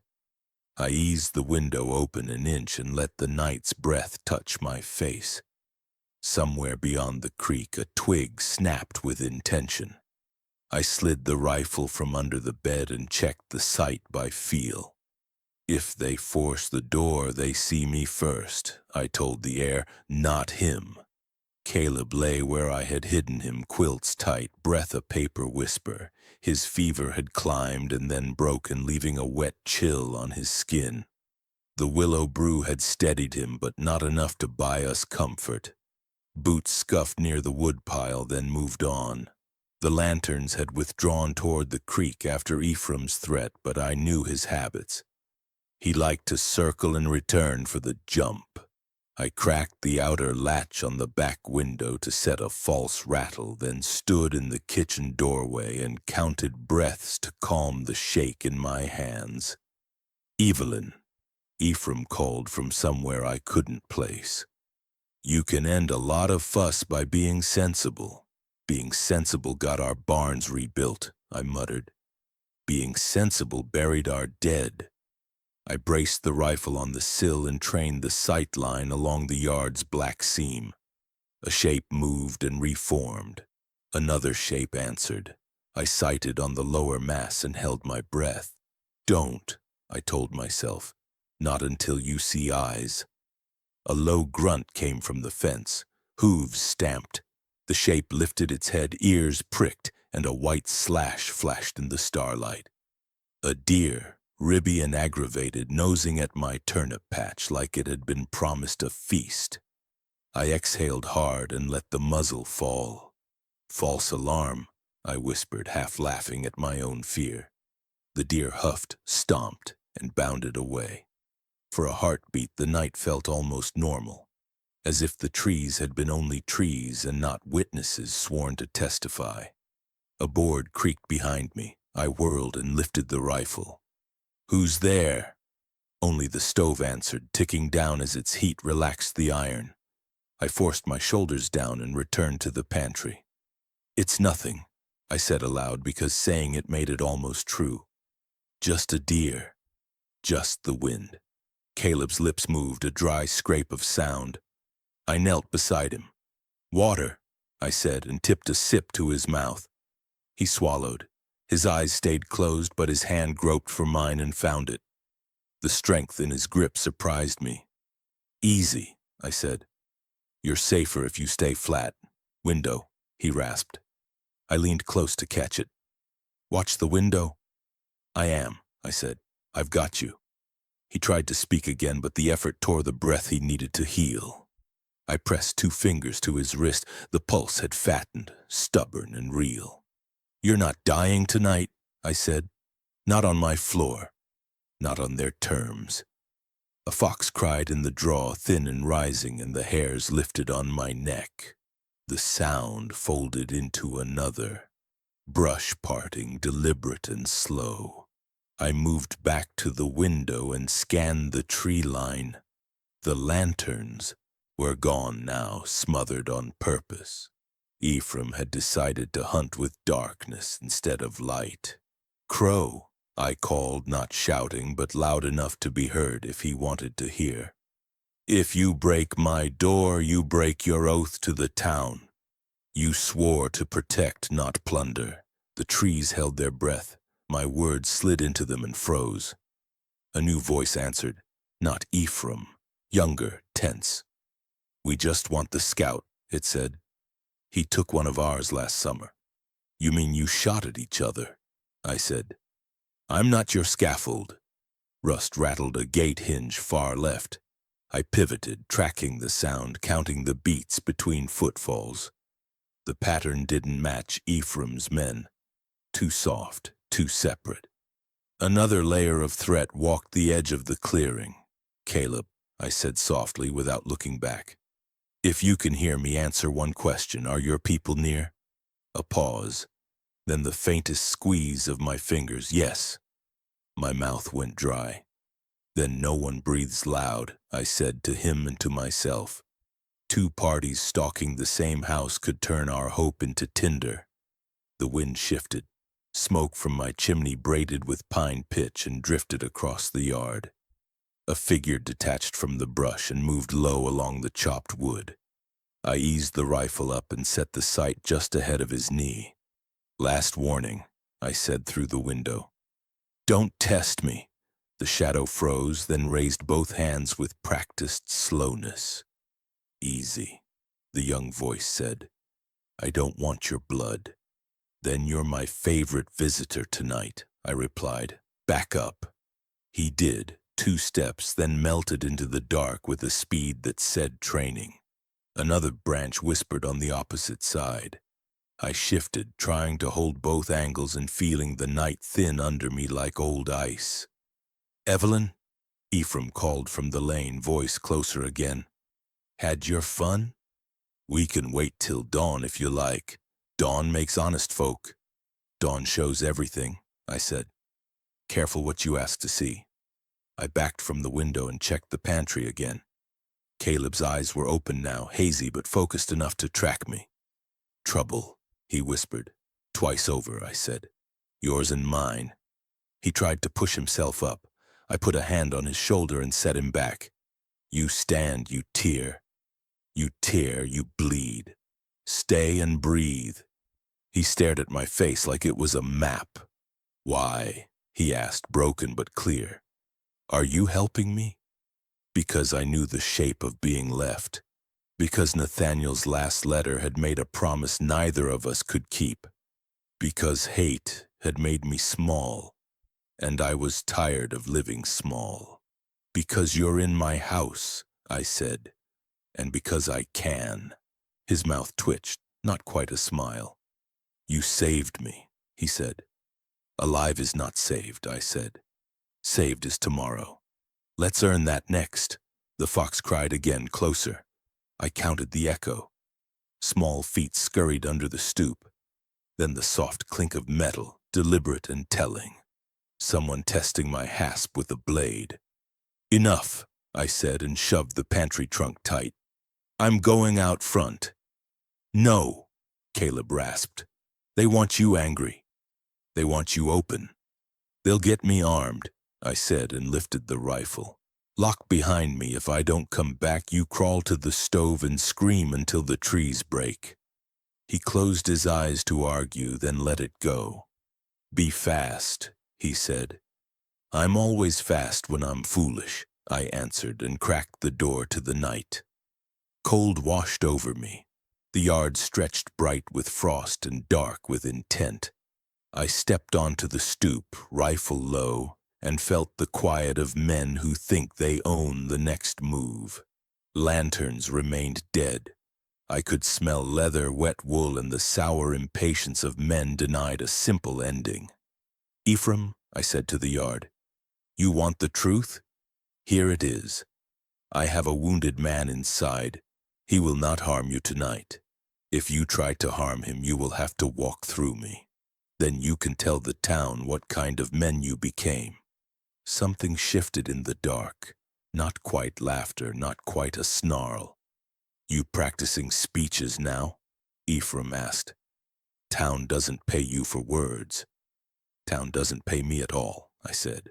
I eased the window open an inch and let the night's breath touch my face. Somewhere beyond the creek, a twig snapped with intention. I slid the rifle from under the bed and checked the sight by feel. "If they force the door, they see me first," I told the air, "not him." Caleb lay where I had hidden him, quilts tight, breath a paper whisper. His fever had climbed and then broken, leaving a wet chill on his skin. The willow brew had steadied him, but not enough to buy us comfort. Boots scuffed near the woodpile, then moved on. The lanterns had withdrawn toward the creek after Ephraim's threat, but I knew his habits. He liked to circle and return for the jump. I cracked the outer latch on the back window to set a false rattle, then stood in the kitchen doorway and counted breaths to calm the shake in my hands. "Evelyn," Ephraim called from somewhere I couldn't place. "You can end a lot of fuss by being sensible." "Being sensible got our barns rebuilt," I muttered. "Being sensible buried our dead." I braced the rifle on the sill and trained the sight line along the yard's black seam. A shape moved and reformed. Another shape answered. I sighted on the lower mass and held my breath. "Don't," I told myself. "Not until you see eyes." A low grunt came from the fence. Hooves stamped. The shape lifted its head, ears pricked, and a white slash flashed in the starlight. A deer, ribby and aggravated, nosing at my turnip patch like it had been promised a feast. I exhaled hard and let the muzzle fall. False alarm. I whispered, half laughing at my own fear. The deer huffed, stomped, and bounded away. For a heartbeat, the night felt almost normal, as if the trees had been only trees and not witnesses sworn to testify. A board creaked behind me. I whirled and lifted the rifle. "Who's there?" Only the stove answered, ticking down as its heat relaxed the iron. I forced my shoulders down and returned to the pantry. "It's nothing," I said aloud, because saying it made it almost true. "Just a deer. Just the wind." Caleb's lips moved, a dry scrape of sound. I knelt beside him. "Water," I said, and tipped a sip to his mouth. He swallowed. His eyes stayed closed, but his hand groped for mine and found it. The strength in his grip surprised me. "Easy," I said. "You're safer if you stay flat. Window," he rasped. I leaned close to catch it. "Watch the window?" "I am," I said. "I've got you." He tried to speak again, but the effort tore the breath he needed to heal. I pressed 2 fingers to his wrist. The pulse had fattened, stubborn and real. "You're not dying tonight," I said. "Not on my floor. Not on their terms." A fox cried in the draw, thin and rising, and the hairs lifted on my neck. The sound folded into another, brush parting, deliberate and slow. I moved back to the window and scanned the tree line. The lanterns were gone now, smothered on purpose. Ephraim had decided to hunt with darkness instead of light. "Crow," I called, not shouting, but loud enough to be heard if he wanted to hear. "If you break my door, you break your oath to the town. You swore to protect, not plunder." The trees held their breath. My words slid into them and froze. A new voice answered, not Ephraim, younger, tense. "We just want the scout," it said. "He took one of ours last summer." "You mean you shot at each other?" I said. "I'm not your scaffold." Rust rattled a gate hinge far left. I pivoted, tracking the sound, counting the beats between footfalls. The pattern didn't match Ephraim's men. Too soft, too separate. Another layer of threat walked the edge of the clearing. "Caleb," I said softly without looking back. "If you can hear me, answer one question. Are your people near?" A pause. Then the faintest squeeze of my fingers. "Yes." My mouth went dry. "Then no one breathes loud," I said to him and to myself. 2 parties stalking the same house could turn our hope into tinder. The wind shifted. Smoke from my chimney braided with pine pitch and drifted across the yard. A figure detached from the brush and moved low along the chopped wood. I eased the rifle up and set the sight just ahead of his knee. "Last warning," I said through the window. "Don't test me." The shadow froze, then raised both hands with practiced slowness. "Easy," the young voice said. "I don't want your blood." "Then you're my favorite visitor tonight," I replied. "Back up." He did, 2 steps, then melted into the dark with a speed that said training. Another branch whispered on the opposite side. I shifted, trying to hold both angles and feeling the night thin under me like old ice. "Evelyn?" Ephraim called from the lane, voice closer again. "Had your fun?" "We can wait till dawn if you like. Dawn makes honest folk." "Dawn shows everything," I said. "Careful what you ask to see." I backed from the window and checked the pantry again. Caleb's eyes were open now, hazy but focused enough to track me. "Trouble," he whispered. "Twice over," I said. "Yours and mine." He tried to push himself up. I put a hand on his shoulder and set him back. "You stand, you tear. You tear, you bleed. Stay and breathe." He stared at my face like it was a map. "Why?" he asked, broken but clear. "Are you helping me?" Because I knew the shape of being left. Because Nathaniel's last letter had made a promise neither of us could keep. Because hate had made me small, and I was tired of living small. "Because you're in my house," I said, "and because I can." His mouth twitched, not quite a smile. You saved me, he said. Alive is not saved, I said. Saved is tomorrow. Let's earn that next. The fox cried again, closer. I counted the echo. Small feet scurried under the stoop. Then the soft clink of metal, deliberate and telling. Someone testing my hasp with a blade. Enough, I said and shoved the pantry trunk tight. I'm going out front. No, Caleb rasped. They want you angry. They want you open. They'll get me armed, I said and lifted the rifle. Lock behind me. If I don't come back, you crawl to the stove and scream until the trees break. He closed his eyes to argue, then let it go. Be fast, he said. I'm always fast when I'm foolish, I answered and cracked the door to the night. Cold washed over me. The yard stretched bright with frost and dark with intent. I stepped onto the stoop, rifle low, and felt the quiet of men who think they own the next move. Lanterns remained dead. I could smell leather, wet wool, and the sour impatience of men denied a simple ending. Ephraim, I said to the yard, you want the truth? Here it is. I have a wounded man inside. He will not harm you tonight. If you try to harm him, you will have to walk through me. Then you can tell the town what kind of men you became. Something shifted in the dark. Not quite laughter, not quite a snarl. You practicing speeches now? Ephraim asked. Town doesn't pay you for words. Town doesn't pay me at all, I said.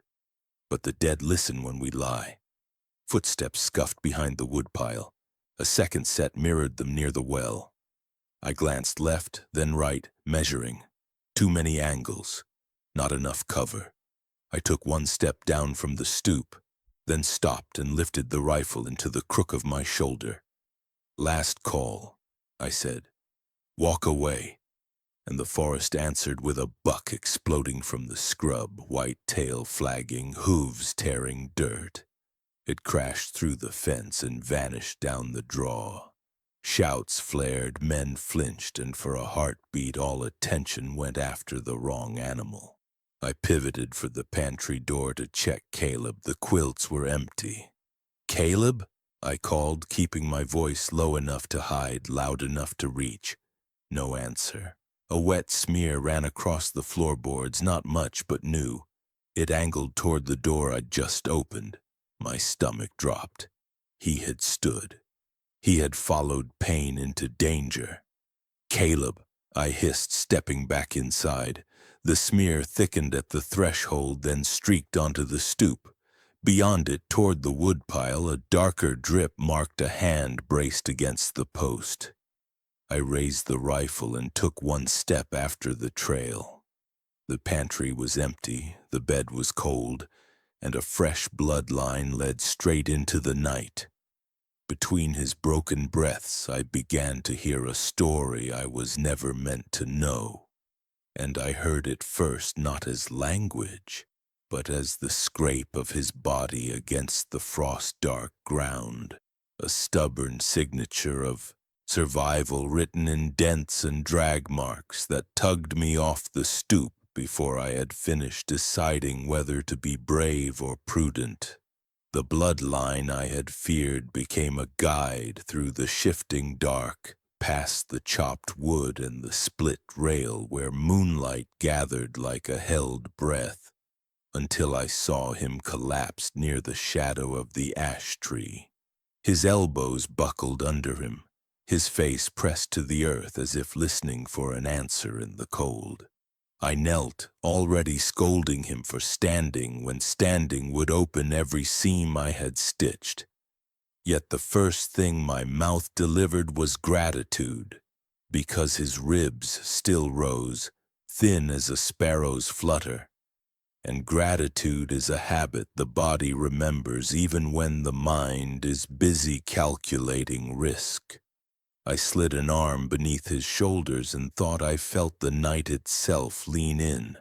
But the dead listen when we lie. Footsteps scuffed behind the woodpile. A second set mirrored them near the well. I glanced left, then right, measuring. Too many angles. Not enough cover. I took one step down from the stoop, then stopped and lifted the rifle into the crook of my shoulder. Last call, I said. Walk away. And the forest answered with a buck exploding from the scrub, white tail flagging, hooves tearing dirt. It crashed through the fence and vanished down the draw. Shouts flared, men flinched, and for a heartbeat all attention went after the wrong animal. I pivoted for the pantry door to check Caleb. The quilts were empty. Caleb? I called, keeping my voice low enough to hide, loud enough to reach. No answer. A wet smear ran across the floorboards, not much but new. It angled toward the door I'd just opened. My stomach dropped. He had stood. He had followed pain into danger. Caleb, I hissed, stepping back inside. The smear thickened at the threshold, then streaked onto the stoop. Beyond it, toward the woodpile, a darker drip marked a hand braced against the post. I raised the rifle and took one step after the trail. The pantry was empty, the bed was cold, and a fresh bloodline led straight into the night. Between his broken breaths, I began to hear a story I was never meant to know. And I heard it first not as language, but as the scrape of his body against the frost-dark ground, a stubborn signature of survival written in dents and drag marks that tugged me off the stoop before I had finished deciding whether to be brave or prudent. The bloodline I had feared became a guide through the shifting dark, past the chopped wood and the split rail where moonlight gathered like a held breath, until I saw him collapse near the shadow of the ash tree. His elbows buckled under him, his face pressed to the earth as if listening for an answer in the cold. I knelt, already scolding him for standing when standing would open every seam I had stitched. Yet the first thing my mouth delivered was gratitude, because his ribs still rose, thin as a sparrow's flutter. And gratitude is a habit the body remembers even when the mind is busy calculating risk. I slid an arm beneath his shoulders and thought I felt the night itself lean in.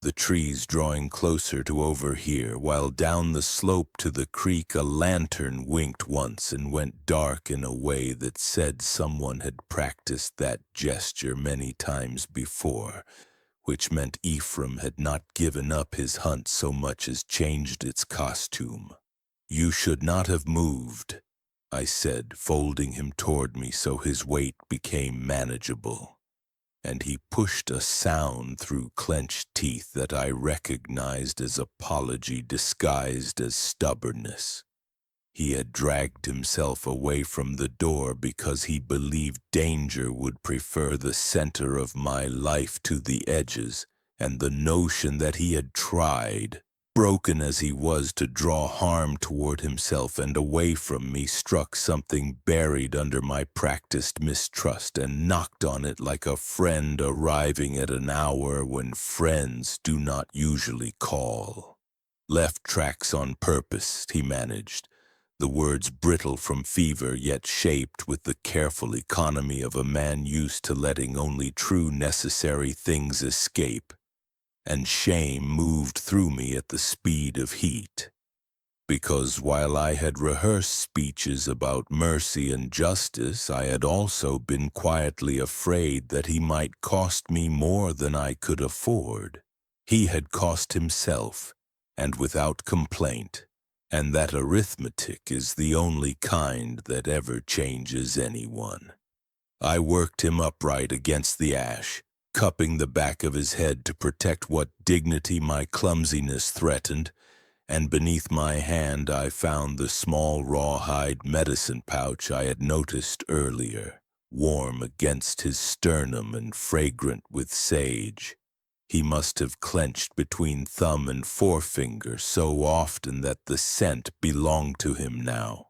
the trees drawing closer to overhear, while down the slope to the creek a lantern winked once and went dark in a way that said someone had practiced that gesture many times before, which meant Ephraim had not given up his hunt so much as changed its costume. "You should not have moved," I said, folding him toward me so his weight became manageable. And he pushed a sound through clenched teeth that I recognized as apology disguised as stubbornness. He had dragged himself away from the door because he believed danger would prefer the center of my life to the edges, and the notion that he had tried, broken as he was, to draw harm toward himself and away from me struck something buried under my practiced mistrust and knocked on it like a friend arriving at an hour when friends do not usually call. "Left tracks on purpose," he managed, the words brittle from fever yet shaped with the careful economy of a man used to letting only true necessary things escape. And shame moved through me at the speed of heat. Because while I had rehearsed speeches about mercy and justice, I had also been quietly afraid that he might cost me more than I could afford. He had cost himself, and without complaint, and that arithmetic is the only kind that ever changes anyone. I worked him upright against the ash, cupping the back of his head to protect what dignity my clumsiness threatened, and beneath my hand I found the small rawhide medicine pouch I had noticed earlier, warm against his sternum and fragrant with sage. He must have clenched between thumb and forefinger so often that the scent belonged to him now.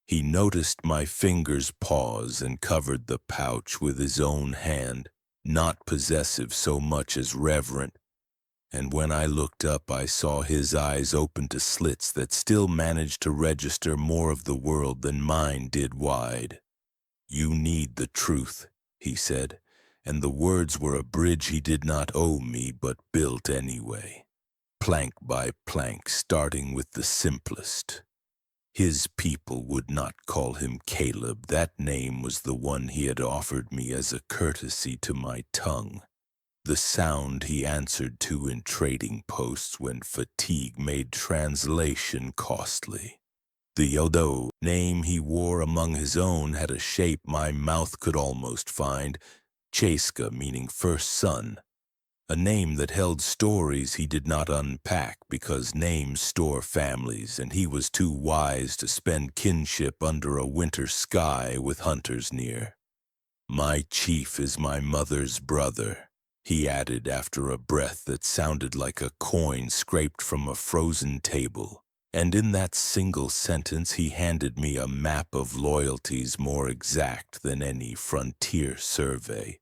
He noticed my fingers pause and covered the pouch with his own hand, not possessive so much as reverent, and when I looked up I saw his eyes open to slits that still managed to register more of the world than mine did wide. "You need the truth," he said, and the words were a bridge he did not owe me but built anyway, plank by plank, starting with the simplest. His people would not call him Caleb. That name was the one he had offered me as a courtesy to my tongue, the sound he answered to in trading posts when fatigue made translation costly. The Yodo name he wore among his own had a shape my mouth could almost find, Chaska meaning first son, a name that held stories he did not unpack because names store families, and he was too wise to spend kinship under a winter sky with hunters near. "My chief is my mother's brother," he added after a breath that sounded like a coin scraped from a frozen table, and in that single sentence he handed me a map of loyalties more exact than any frontier survey,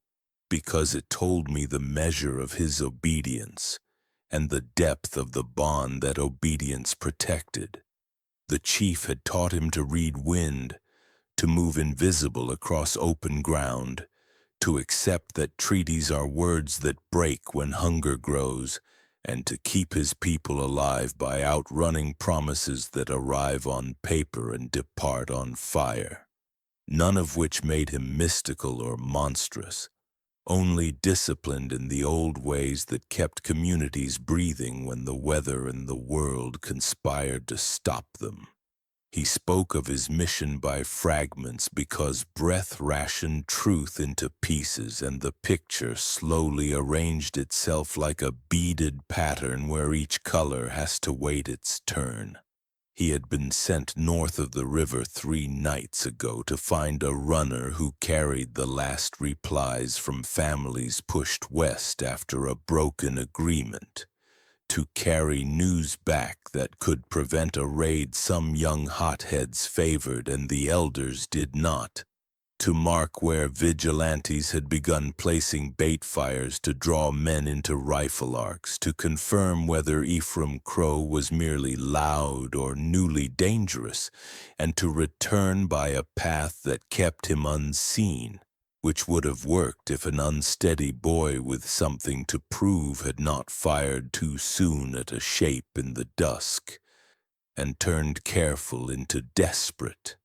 because it told me the measure of his obedience and the depth of the bond that obedience protected. The chief had taught him to read wind, to move invisible across open ground, to accept that treaties are words that break when hunger grows, and to keep his people alive by outrunning promises that arrive on paper and depart on fire, none of which made him mystical or monstrous, only disciplined in the old ways that kept communities breathing when the weather and the world conspired to stop them. He spoke of his mission by fragments because breath rationed truth into pieces and the picture slowly arranged itself like a beaded pattern where each color has to wait its turn. He had been sent north of the river 3 nights ago to find a runner who carried the last replies from families pushed west after a broken agreement, to carry news back that could prevent a raid some young hotheads favored and the elders did not, to mark where vigilantes had begun placing bait fires to draw men into rifle arcs, to confirm whether Ephraim Crow was merely loud or newly dangerous, and to return by a path that kept him unseen, which would have worked if an unsteady boy with something to prove had not fired too soon at a shape in the dusk, and turned careful into desperate.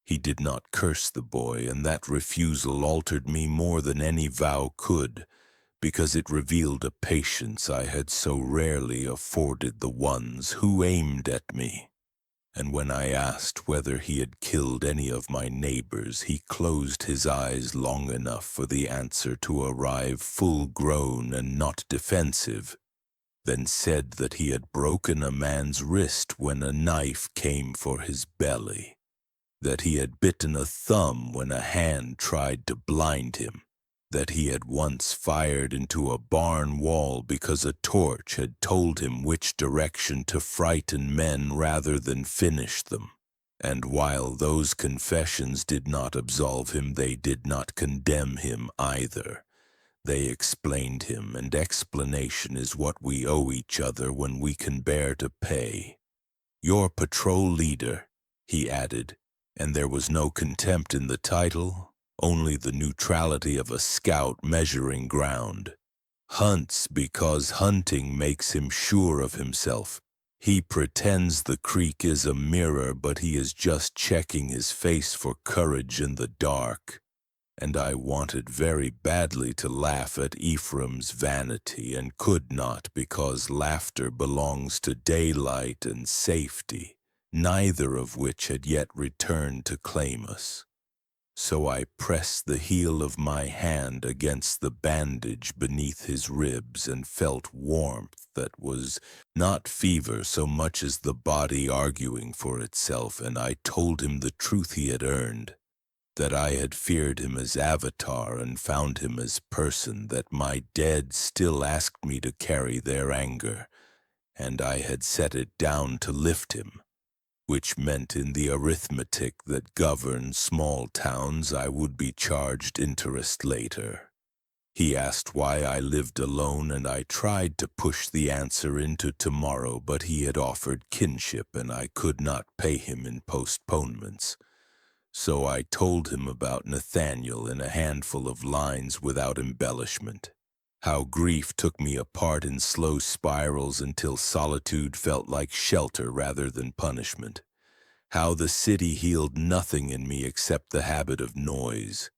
He did not curse the boy, and that refusal altered me more than any vow could, because it revealed a patience I had so rarely afforded the ones who aimed at me. And when I asked whether he had killed any of my neighbors, he closed his eyes long enough for the answer to arrive full-grown and not defensive, then said that he had broken a man's wrist when a knife came for his belly, that he had bitten a thumb when a hand tried to blind him, that he had once fired into a barn wall because a torch had told him which direction to frighten men rather than finish them. And while those confessions did not absolve him, they did not condemn him either. They explained him, and explanation is what we owe each other when we can bear to pay. "Your patrol leader," he added, and there was no contempt in the title, only the neutrality of a scout measuring ground. "Hunts because hunting makes him sure of himself. He pretends the creek is a mirror, but he is just checking his face for courage in the dark." And I wanted very badly to laugh at Ephraim's vanity, and could not, because laughter belongs to daylight and safety, neither of which had yet returned to claim us. So I pressed the heel of my hand against the bandage beneath his ribs and felt warmth that was not fever so much as the body arguing for itself, and I told him the truth he had earned, that I had feared him as Avatar and found him as person, that my dead still asked me to carry their anger, and I had set it down to lift him, which meant in the arithmetic that governed small towns I would be charged interest later. He asked why I lived alone, and I tried to push the answer into tomorrow, but he had offered kinship, and I could not pay him in postponements. So I told him about Nathaniel in a handful of lines without embellishment, how grief took me apart in slow spirals until solitude felt like shelter rather than punishment, how the city healed nothing in me except the habit of noise,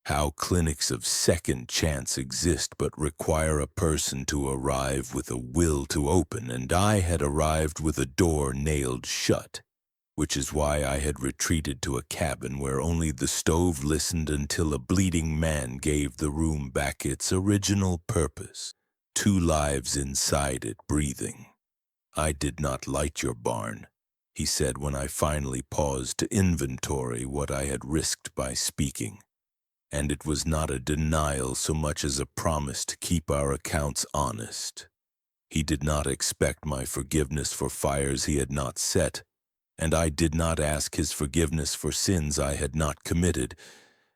how clinics of second chance exist but require a person to arrive with a will to open, and I had arrived with a door nailed shut, which is why I had retreated to a cabin where only the stove listened until a bleeding man gave the room back its original purpose, 2 lives inside it breathing. "I did not light your barn," he said when I finally paused to inventory what I had risked by speaking. And it was not a denial so much as a promise to keep our accounts honest. He did not expect my forgiveness for fires he had not set, and I did not ask his forgiveness for sins I had not committed,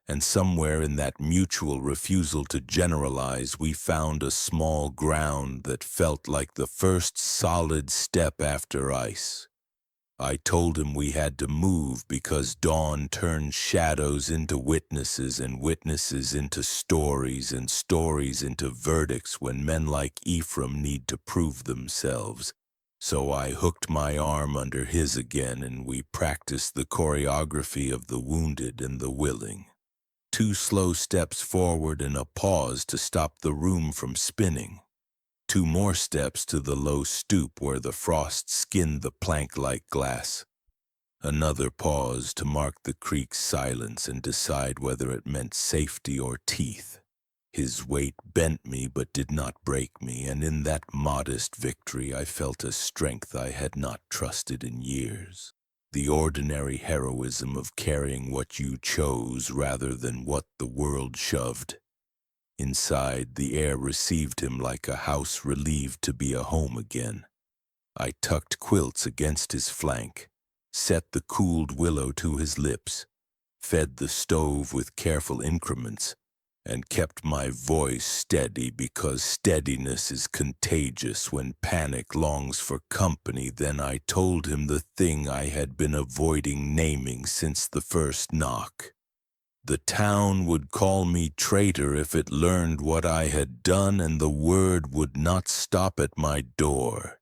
and somewhere in that mutual refusal to generalize we found a small ground that felt like the first solid step after ice. I told him we had to move because dawn turns shadows into witnesses and witnesses into stories and stories into verdicts when men like Ephraim need to prove themselves. So I hooked my arm under his again, and we practiced the choreography of the wounded and the willing. 2 slow steps forward and a pause to stop the room from spinning. 2 more steps to the low stoop where the frost skinned the plank like glass. Another pause to mark the creek's silence and decide whether it meant safety or teeth. His weight bent me but did not break me, and in that modest victory I felt a strength I had not trusted in years. The ordinary heroism of carrying what you chose rather than what the world shoved. Inside, the air received him like a house relieved to be a home again. I tucked quilts against his flank, set the cooled willow to his lips, fed the stove with careful increments, and kept my voice steady because steadiness is contagious when panic longs for company. Then I told him the thing I had been avoiding naming since the first knock. The town would call me traitor if it learned what I had done, and the word would not stop at my door.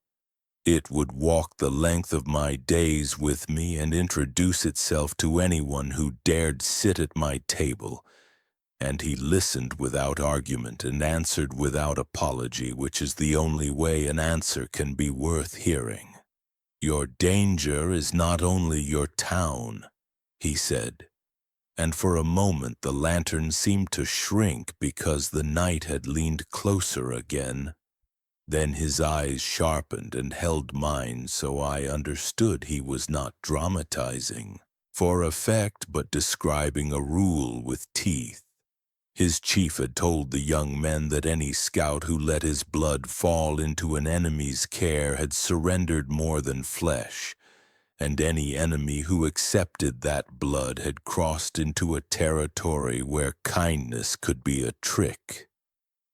It would walk the length of my days with me and introduce itself to anyone who dared sit at my table. And he listened without argument and answered without apology, which is the only way an answer can be worth hearing. "Your danger is not only your town," he said. And for a moment the lantern seemed to shrink because the night had leaned closer again. Then his eyes sharpened and held mine, so I understood he was not dramatizing for effect, but describing a rule with teeth. His chief had told the young men that any scout who let his blood fall into an enemy's care had surrendered more than flesh, and any enemy who accepted that blood had crossed into a territory where kindness could be a trick.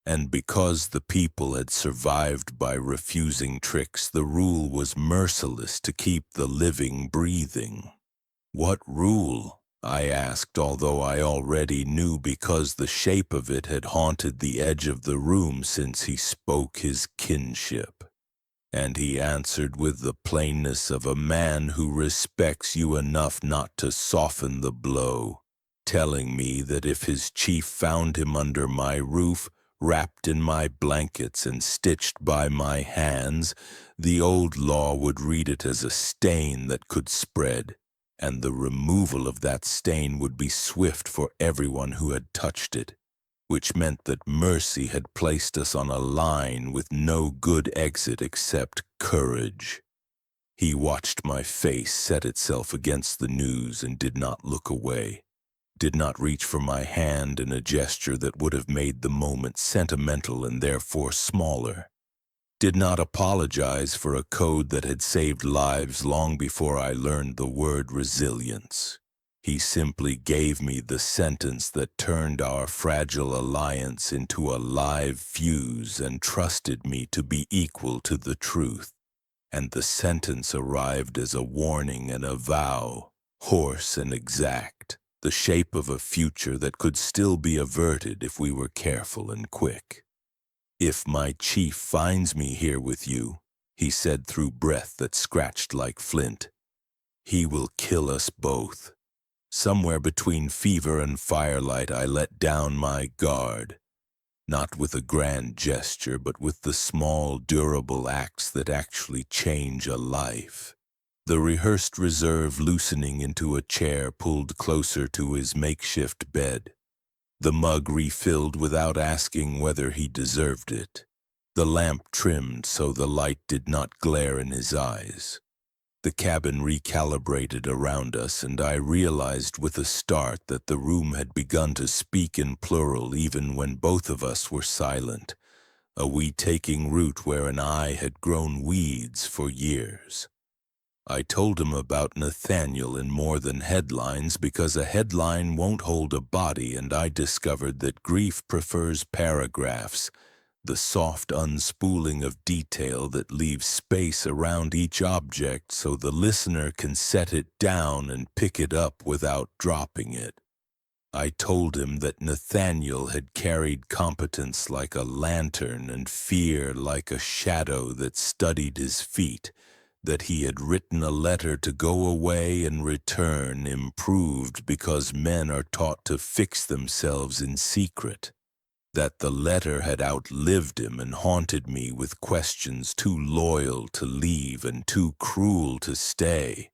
And because the people had survived by refusing tricks, the rule was merciless to keep the living breathing. "What rule?" I asked, although I already knew because the shape of it had haunted the edge of the room since he spoke his kinship. And he answered with the plainness of a man who respects you enough not to soften the blow, telling me that if his chief found him under my roof, wrapped in my blankets and stitched by my hands, the old law would read it as a stain that could spread, and the removal of that stain would be swift for everyone who had touched it, which meant that mercy had placed us on a line with no good exit except courage. He watched my face set itself against the news and did not look away, did not reach for my hand in a gesture that would have made the moment sentimental and therefore smaller, did not apologize for a code that had saved lives long before I learned the word resilience. He simply gave me the sentence that turned our fragile alliance into a live fuse and trusted me to be equal to the truth. And the sentence arrived as a warning and a vow, hoarse and exact, the shape of a future that could still be averted if we were careful and quick. "If my chief finds me here with you," he said through breath that scratched like flint, "he will kill us both." Somewhere between fever and firelight I let down my guard, not with a grand gesture, but with the small, durable acts that actually change a life. The rehearsed reserve loosening into a chair pulled closer to his makeshift bed. The mug refilled without asking whether he deserved it. The lamp trimmed so the light did not glare in his eyes. The cabin recalibrated around us, and I realized with a start that the room had begun to speak in plural even when both of us were silent, a we taking root where an I had grown weeds for years. I told him about Nathaniel in more than headlines because a headline won't hold a body, and I discovered that grief prefers paragraphs, the soft unspooling of detail that leaves space around each object so the listener can set it down and pick it up without dropping it. I told him that Nathaniel had carried competence like a lantern and fear like a shadow that studied his feet, that he had written a letter to go away and return improved because men are taught to fix themselves in secret, that the letter had outlived him and haunted me with questions too loyal to leave and too cruel to stay.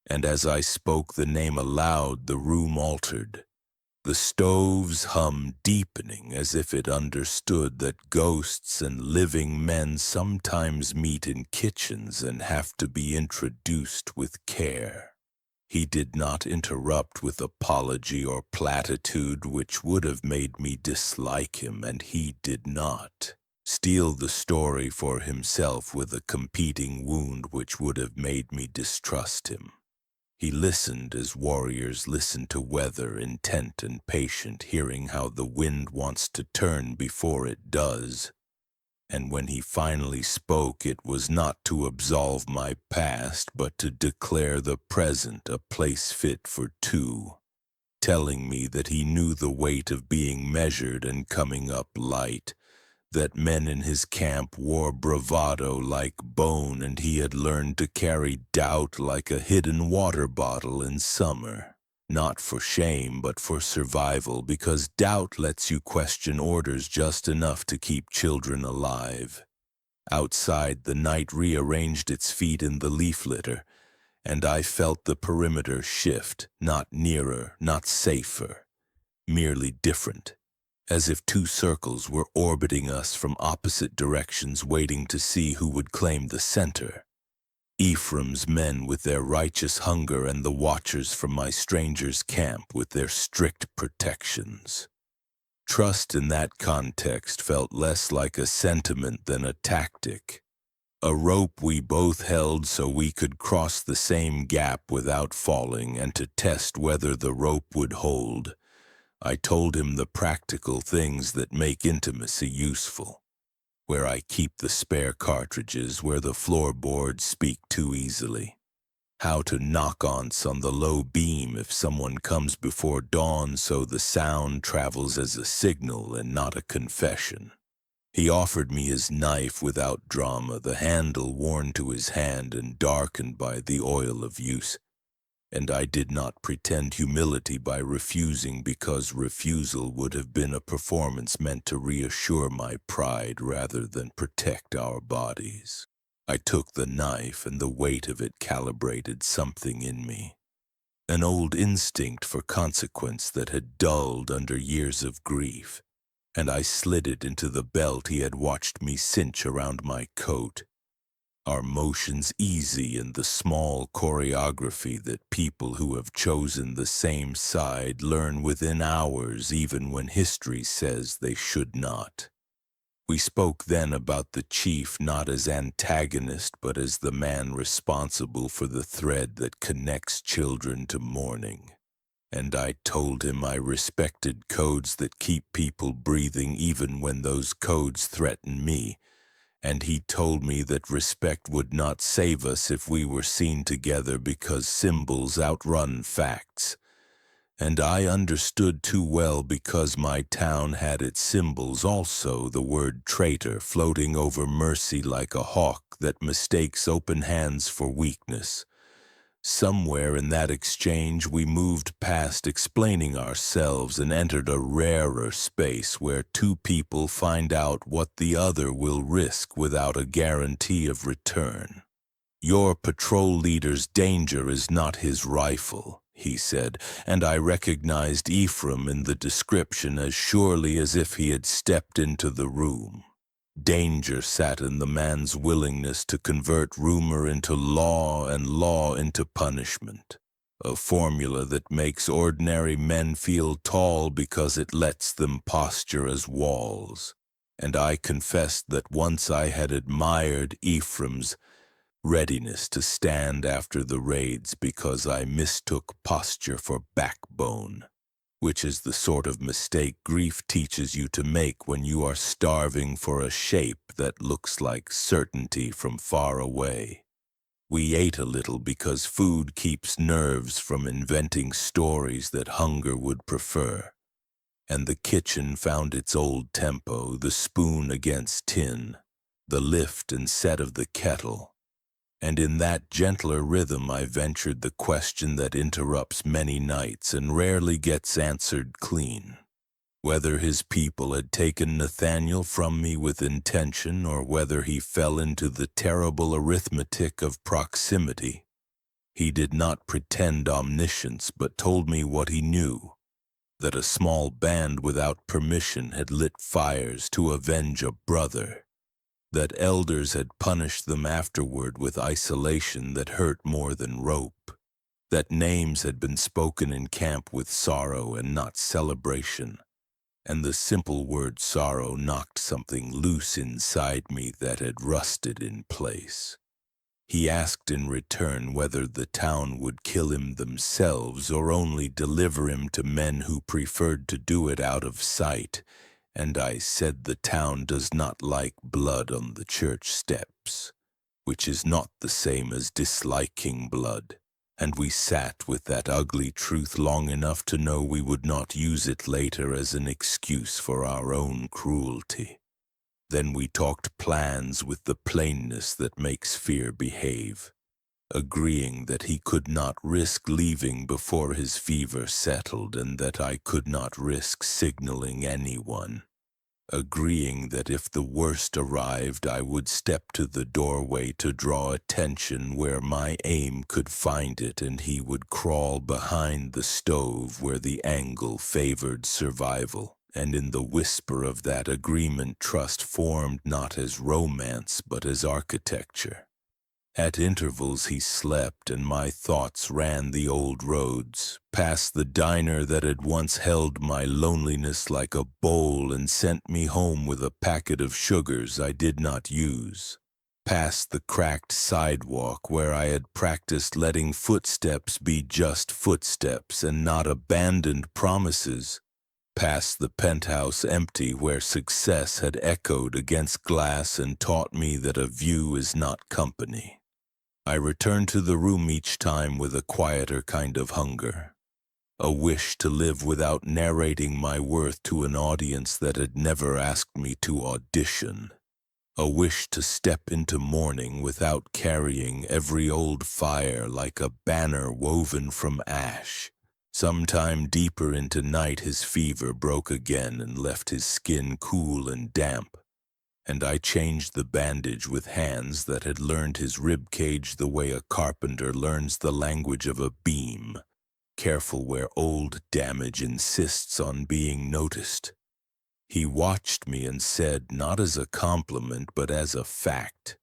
And as I spoke the name aloud, the room altered. The stove's hum deepening as if it understood that ghosts and living men sometimes meet in kitchens and have to be introduced with care. He did not interrupt with apology or platitude which would have made me dislike him, and he did not steal the story for himself with a competing wound which would have made me distrust him. He listened as warriors listen to weather, intent and patient, hearing how the wind wants to turn before it does. And when he finally spoke, it was not to absolve my past, but to declare the present a place fit for two. telling me that he knew the weight of being measured and coming up light, that men in his camp wore bravado like bone, and he had learned to carry doubt like a hidden water bottle in summer. Not for shame, but for survival, because doubt lets you question orders just enough to keep children alive. Outside, the night rearranged its feet in the leaf litter, and I felt the perimeter shift, not nearer, not safer, merely different, as if two circles were orbiting us from opposite directions, waiting to see who would claim the center. Ephraim's men with their righteous hunger, and the watchers from my stranger's camp with their strict protections. Trust in that context felt less like a sentiment than a tactic. A rope we both held so we could cross the same gap without falling, and to test whether the rope would hold. I told him the practical things that make intimacy useful. Where I keep the spare cartridges, where the floorboards speak too easily. How to knock on the low beam if someone comes before dawn, so the sound travels as a signal and not a confession. He offered me his knife without drama, the handle worn to his hand and darkened by the oil of use. And I did not pretend humility by refusing, because refusal would have been a performance meant to reassure my pride rather than protect our bodies. I took the knife, and the weight of it calibrated something in me. An old instinct for consequence that had dulled under years of grief, and I slid it into the belt he had watched me cinch around my coat. Our motions easy in the small choreography that people who have chosen the same side learn within hours, even when history says they should not. We spoke then about the chief not as antagonist, but as the man responsible for the thread that connects children to mourning. And I told him I respected codes that keep people breathing even when those codes threaten me. And he told me that respect would not save us if we were seen together, because symbols outrun facts. And I understood too well, because my town had its symbols also, the word traitor floating over mercy like a hawk that mistakes open hands for weakness. Somewhere in that exchange we moved past explaining ourselves and entered a rarer space where two people find out what the other will risk without a guarantee of return. Your patrol leader's danger is not his rifle, he said, and I recognized Ephraim in the description as surely as if he had stepped into the room. Danger sat in the man's willingness to convert rumor into law and law into punishment, a formula that makes ordinary men feel tall because it lets them posture as walls. And I confessed that once I had admired Ephraim's readiness to stand after the raids, because I mistook posture for backbone, which is the sort of mistake grief teaches you to make when you are starving for a shape that looks like certainty from far away. We ate a little because food keeps nerves from inventing stories that hunger would prefer. And the kitchen found its old tempo, the spoon against tin, the lift and set of the kettle. And in that gentler rhythm I ventured the question that interrupts many nights and rarely gets answered clean. Whether his people had taken Nathaniel from me with intention, or whether he fell into the terrible arithmetic of proximity. He did not pretend omniscience, but told me what he knew, that a small band without permission had lit fires to avenge a brother, that elders had punished them afterward with isolation that hurt more than rope, that names had been spoken in camp with sorrow and not celebration, and the simple word sorrow knocked something loose inside me that had rusted in place. He asked in return whether the town would kill him themselves or only deliver him to men who preferred to do it out of sight, and I said the town does not like blood on the church steps, which is not the same as disliking blood. and we sat with that ugly truth long enough to know we would not use it later as an excuse for our own cruelty. Then we talked plans with the plainness that makes fear behave, agreeing that he could not risk leaving before his fever settled and that I could not risk signaling anyone. Agreeing that if the worst arrived, I would step to the doorway to draw attention where my aim could find it, and he would crawl behind the stove where the angle favored survival. And in the whisper of that agreement, trust formed not as romance but as architecture. At intervals he slept, and my thoughts ran the old roads, past the diner that had once held my loneliness like a bowl and sent me home with a packet of sugars I did not use, past the cracked sidewalk where I had practiced letting footsteps be just footsteps and not abandoned promises, past the penthouse empty where success had echoed against glass and taught me that a view is not company. I returned to the room each time with a quieter kind of hunger, a wish to live without narrating my worth to an audience that had never asked me to audition, a wish to step into morning without carrying every old fire like a banner woven from ash. Sometime deeper into night his fever broke again and left his skin cool and damp, and I changed the bandage with hands that had learned his rib cage the way a carpenter learns the language of a beam, careful where old damage insists on being noticed. He watched me and said, not as a compliment but as a fact,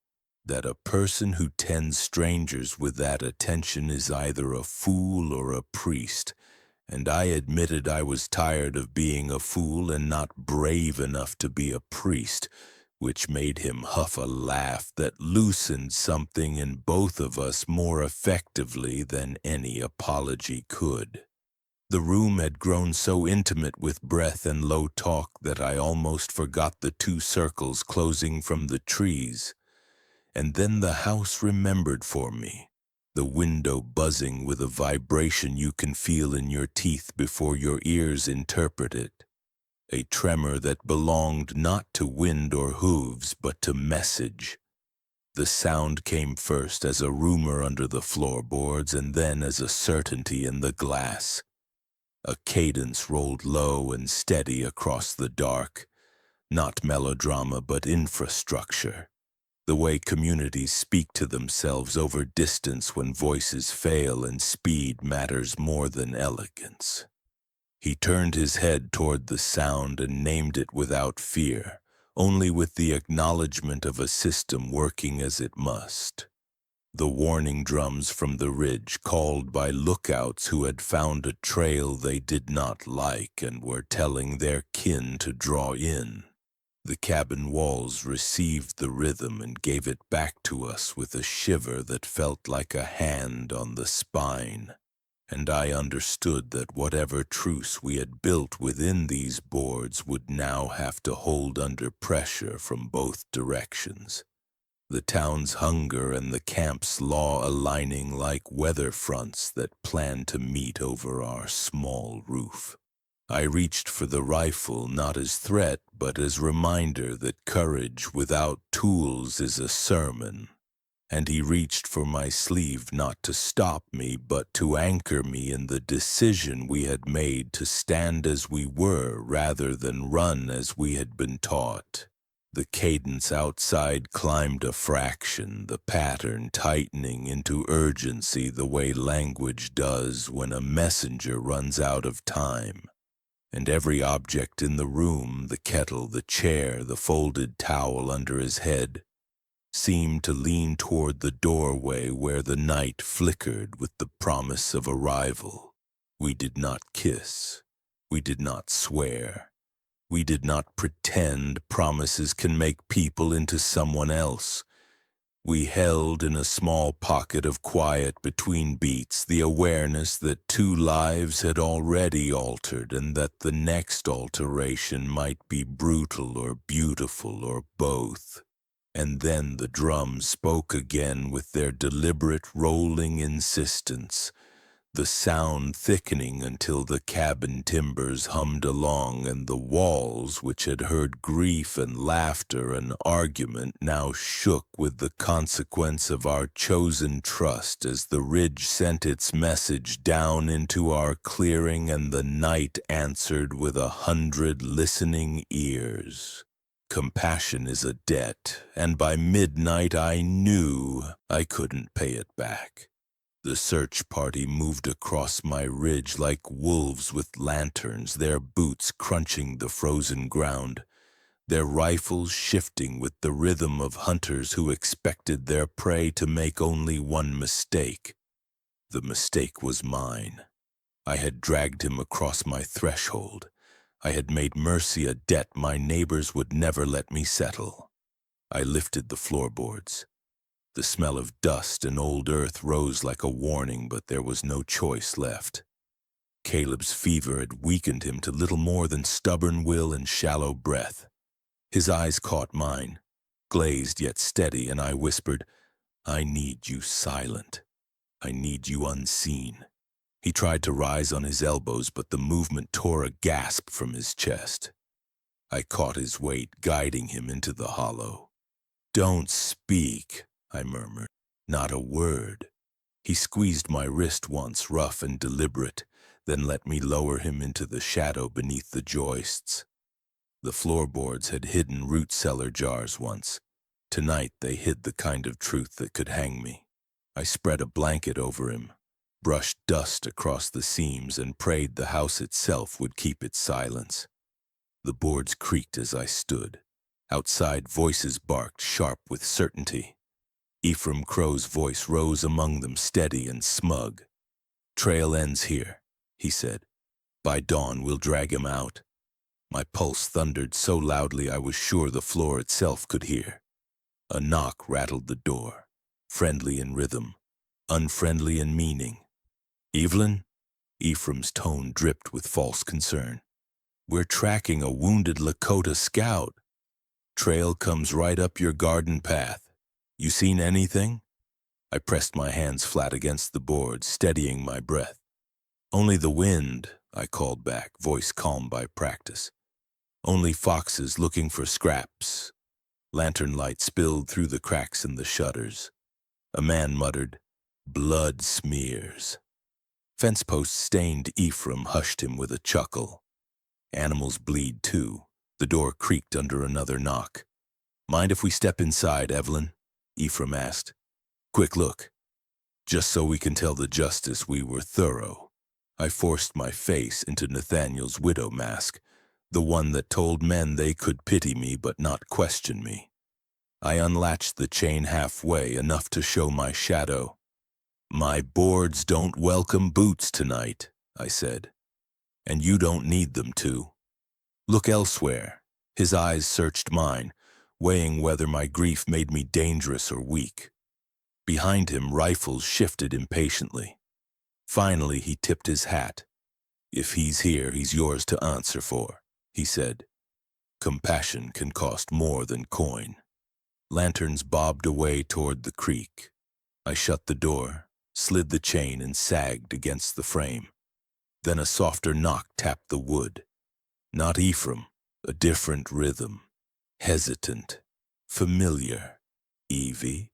that a person who tends strangers with that attention is either a fool or a priest, and I admitted I was tired of being a fool and not brave enough to be a priest, which made him huff a laugh that loosened something in both of us more effectively than any apology could. The room had grown so intimate with breath and low talk that I almost forgot the two circles closing from the trees, and then the house remembered for me, the window buzzing with a vibration you can feel in your teeth before your ears interpret it. A tremor that belonged not to wind or hooves, but to message. The sound came first as a rumor under the floorboards and then as a certainty in the glass. A cadence rolled low and steady across the dark, not melodrama but infrastructure. The way communities speak to themselves over distance when voices fail and speed matters more than elegance. He turned his head toward the sound and named it without fear, only with the acknowledgement of a system working as it must. The warning drums from the ridge called by lookouts who had found a trail they did not like and were telling their kin to draw in. The cabin walls received the rhythm and gave it back to us with a shiver that felt like a hand on the spine. And I understood that whatever truce we had built within these boards would now have to hold under pressure from both directions. The town's hunger and the camp's law aligning like weather fronts that planned to meet over our small roof. I reached for the rifle not as threat but as reminder that courage without tools is a sermon. And he reached for my sleeve not to stop me but to anchor me in the decision we had made to stand as we were rather than run as we had been taught. The cadence outside climbed a fraction, the pattern tightening into urgency the way language does when a messenger runs out of time. And every object in the room, the kettle, the chair, the folded towel under his head, seemed to lean toward the doorway where the night flickered with the promise of arrival. We did not kiss. We did not swear. We did not pretend promises can make people into someone else. We held in a small pocket of quiet between beats the awareness that two lives had already altered and that the next alteration might be brutal or beautiful or both. And then the drums spoke again with their deliberate rolling insistence, the sound thickening until the cabin timbers hummed along, and the walls, which had heard grief and laughter and argument, now shook with the consequence of our chosen trust as the ridge sent its message down into our clearing and the night answered with 100 listening ears. Compassion is a debt, and by midnight I knew I couldn't pay it back. The search party moved across my ridge like wolves with lanterns, their boots crunching the frozen ground, their rifles shifting with the rhythm of hunters who expected their prey to make only one mistake. The mistake was mine. I had dragged him across my threshold. I had made mercy a debt my neighbors would never let me settle. I lifted the floorboards. The smell of dust and old earth rose like a warning, but there was no choice left. Caleb's fever had weakened him to little more than stubborn will and shallow breath. His eyes caught mine, glazed yet steady, and I whispered, "I need you silent. I need you unseen." He tried to rise on his elbows, but the movement tore a gasp from his chest. I caught his weight, guiding him into the hollow. "Don't speak," I murmured. "Not a word." He squeezed my wrist once, rough and deliberate, then let me lower him into the shadow beneath the joists. The floorboards had hidden root cellar jars once. Tonight they hid the kind of truth that could hang me. I spread a blanket over him, brushed dust across the seams, and prayed the house itself would keep its silence. The boards creaked as I stood. Outside, voices barked, sharp with certainty. Ephraim Crow's voice rose among them, steady and smug. "Trail ends here," he said. "By dawn we'll drag him out." My pulse thundered so loudly I was sure the floor itself could hear. A knock rattled the door, friendly in rhythm, unfriendly in meaning. "Evelyn?" Ephraim's tone dripped with false concern. "We're tracking a wounded Lakota scout. Trail comes right up your garden path. You seen anything?" I pressed my hands flat against the boards, steadying my breath. "Only the wind," I called back, voice calm by practice. "Only foxes looking for scraps." Lantern light spilled through the cracks in the shutters. A man muttered, "Blood smears." Fence post stained Ephraim hushed him with a chuckle. "Animals bleed too." The door creaked under another knock. "Mind if we step inside, Evelyn?" Ephraim asked. "Quick look. Just so we can tell the justice we were thorough." I forced my face into Nathaniel's widow mask, the one that told men they could pity me but not question me. I unlatched the chain halfway, enough to show my shadow. "My boards don't welcome boots tonight," I said. "And you don't need them to. Look elsewhere." His eyes searched mine, weighing whether my grief made me dangerous or weak. Behind him, rifles shifted impatiently. Finally, he tipped his hat. "If he's here, he's yours to answer for," he said. "Compassion can cost more than coin." Lanterns bobbed away toward the creek. I shut the door, slid the chain, and sagged against the frame. Then a softer knock tapped the wood. Not Ephraim, a different rhythm. Hesitant, familiar. Evie?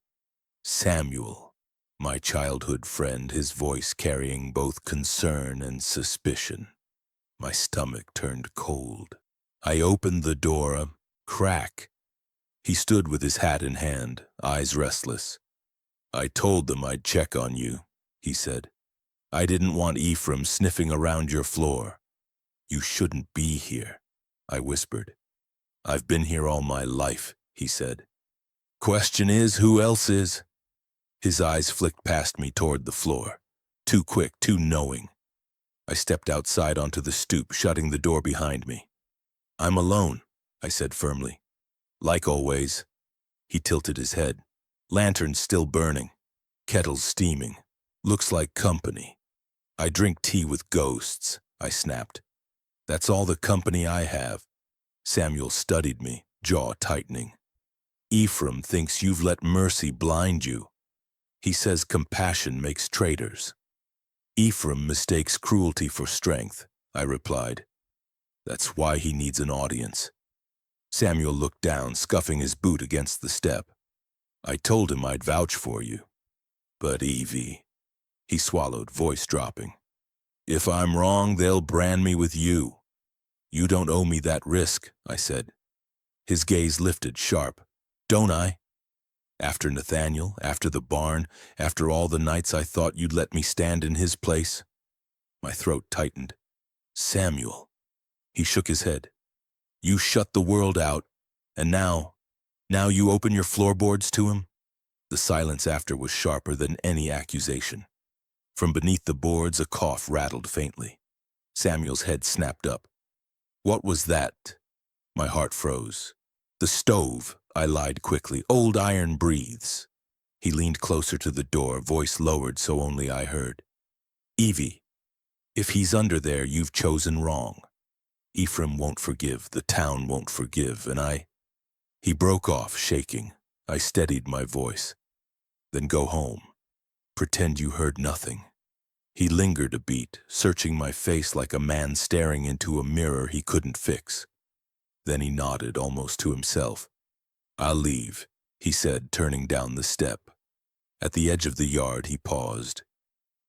Samuel, my childhood friend, his voice carrying both concern and suspicion. My stomach turned cold. I opened the door, a crack. He stood with his hat in hand, eyes restless. "I told them I'd check on you," he said. "I didn't want Ephraim sniffing around your floor." "You shouldn't be here," I whispered. "I've been here all my life," he said. "Question is, who else is?" His eyes flicked past me toward the floor. Too quick, too knowing. I stepped outside onto the stoop, shutting the door behind me. "I'm alone," I said firmly. "Like always." He tilted his head. "Lanterns still burning. Kettles steaming. Looks like company." "I drink tea with ghosts," I snapped. "That's all the company I have." Samuel studied me, jaw tightening. Ephraim thinks you've let mercy blind you. He says compassion makes traitors. Ephraim mistakes cruelty for strength, I replied. That's why he needs an audience. Samuel looked down, scuffing his boot against the step. I told him I'd vouch for you. But Evie, he swallowed, voice dropping. If I'm wrong, they'll brand me with you. You don't owe me that risk, I said. His gaze lifted sharp. Don't I? After Nathaniel, after the barn, after all the nights I thought you'd let me stand in his place? My throat tightened. Samuel. He shook his head. You shut the world out, and now you open your floorboards to him? The silence after was sharper than any accusation. From beneath the boards, a cough rattled faintly. Samuel's head snapped up. What was that? My heart froze. The stove, I lied quickly. Old iron breathes. He leaned closer to the door, voice lowered so only I heard. Evie, if he's under there, you've chosen wrong. Ephraim won't forgive, the town won't forgive, and He broke off, shaking. I steadied my voice. Then go home. Pretend you heard nothing. He lingered a beat, searching my face like a man staring into a mirror he couldn't fix. Then he nodded, almost to himself. I'll leave, he said, turning down the step. At the edge of the yard, he paused.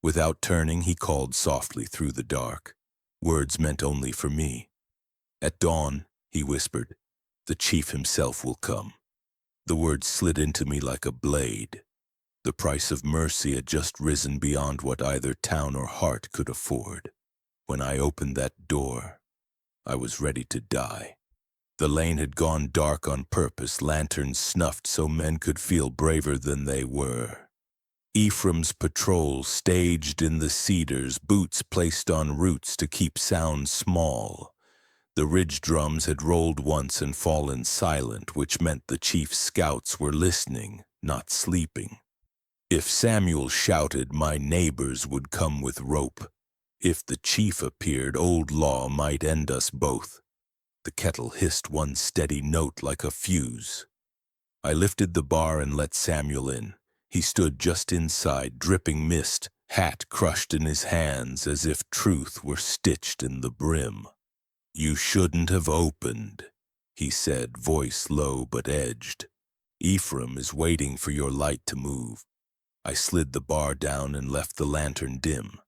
Without turning, he called softly through the dark. Words meant only for me. At dawn, he whispered, the chief himself will come. The words slid into me like a blade. The price of mercy had just risen beyond what either town or heart could afford. When I opened that door, I was ready to die. The lane had gone dark on purpose, lanterns snuffed so men could feel braver than they were. Ephraim's patrol staged in the cedars, boots placed on roots to keep sound small. The ridge drums had rolled once and fallen silent, which meant the chief's scouts were listening, not sleeping. If Samuel shouted, my neighbors would come with rope. If the chief appeared, old law might end us both. The kettle hissed one steady note like a fuse. I lifted the bar and let Samuel in. He stood just inside, dripping mist, hat crushed in his hands as if truth were stitched in the brim. You shouldn't have opened, he said, voice low but edged. Ephraim is waiting for your light to move. I slid the bar down and left the lantern dim.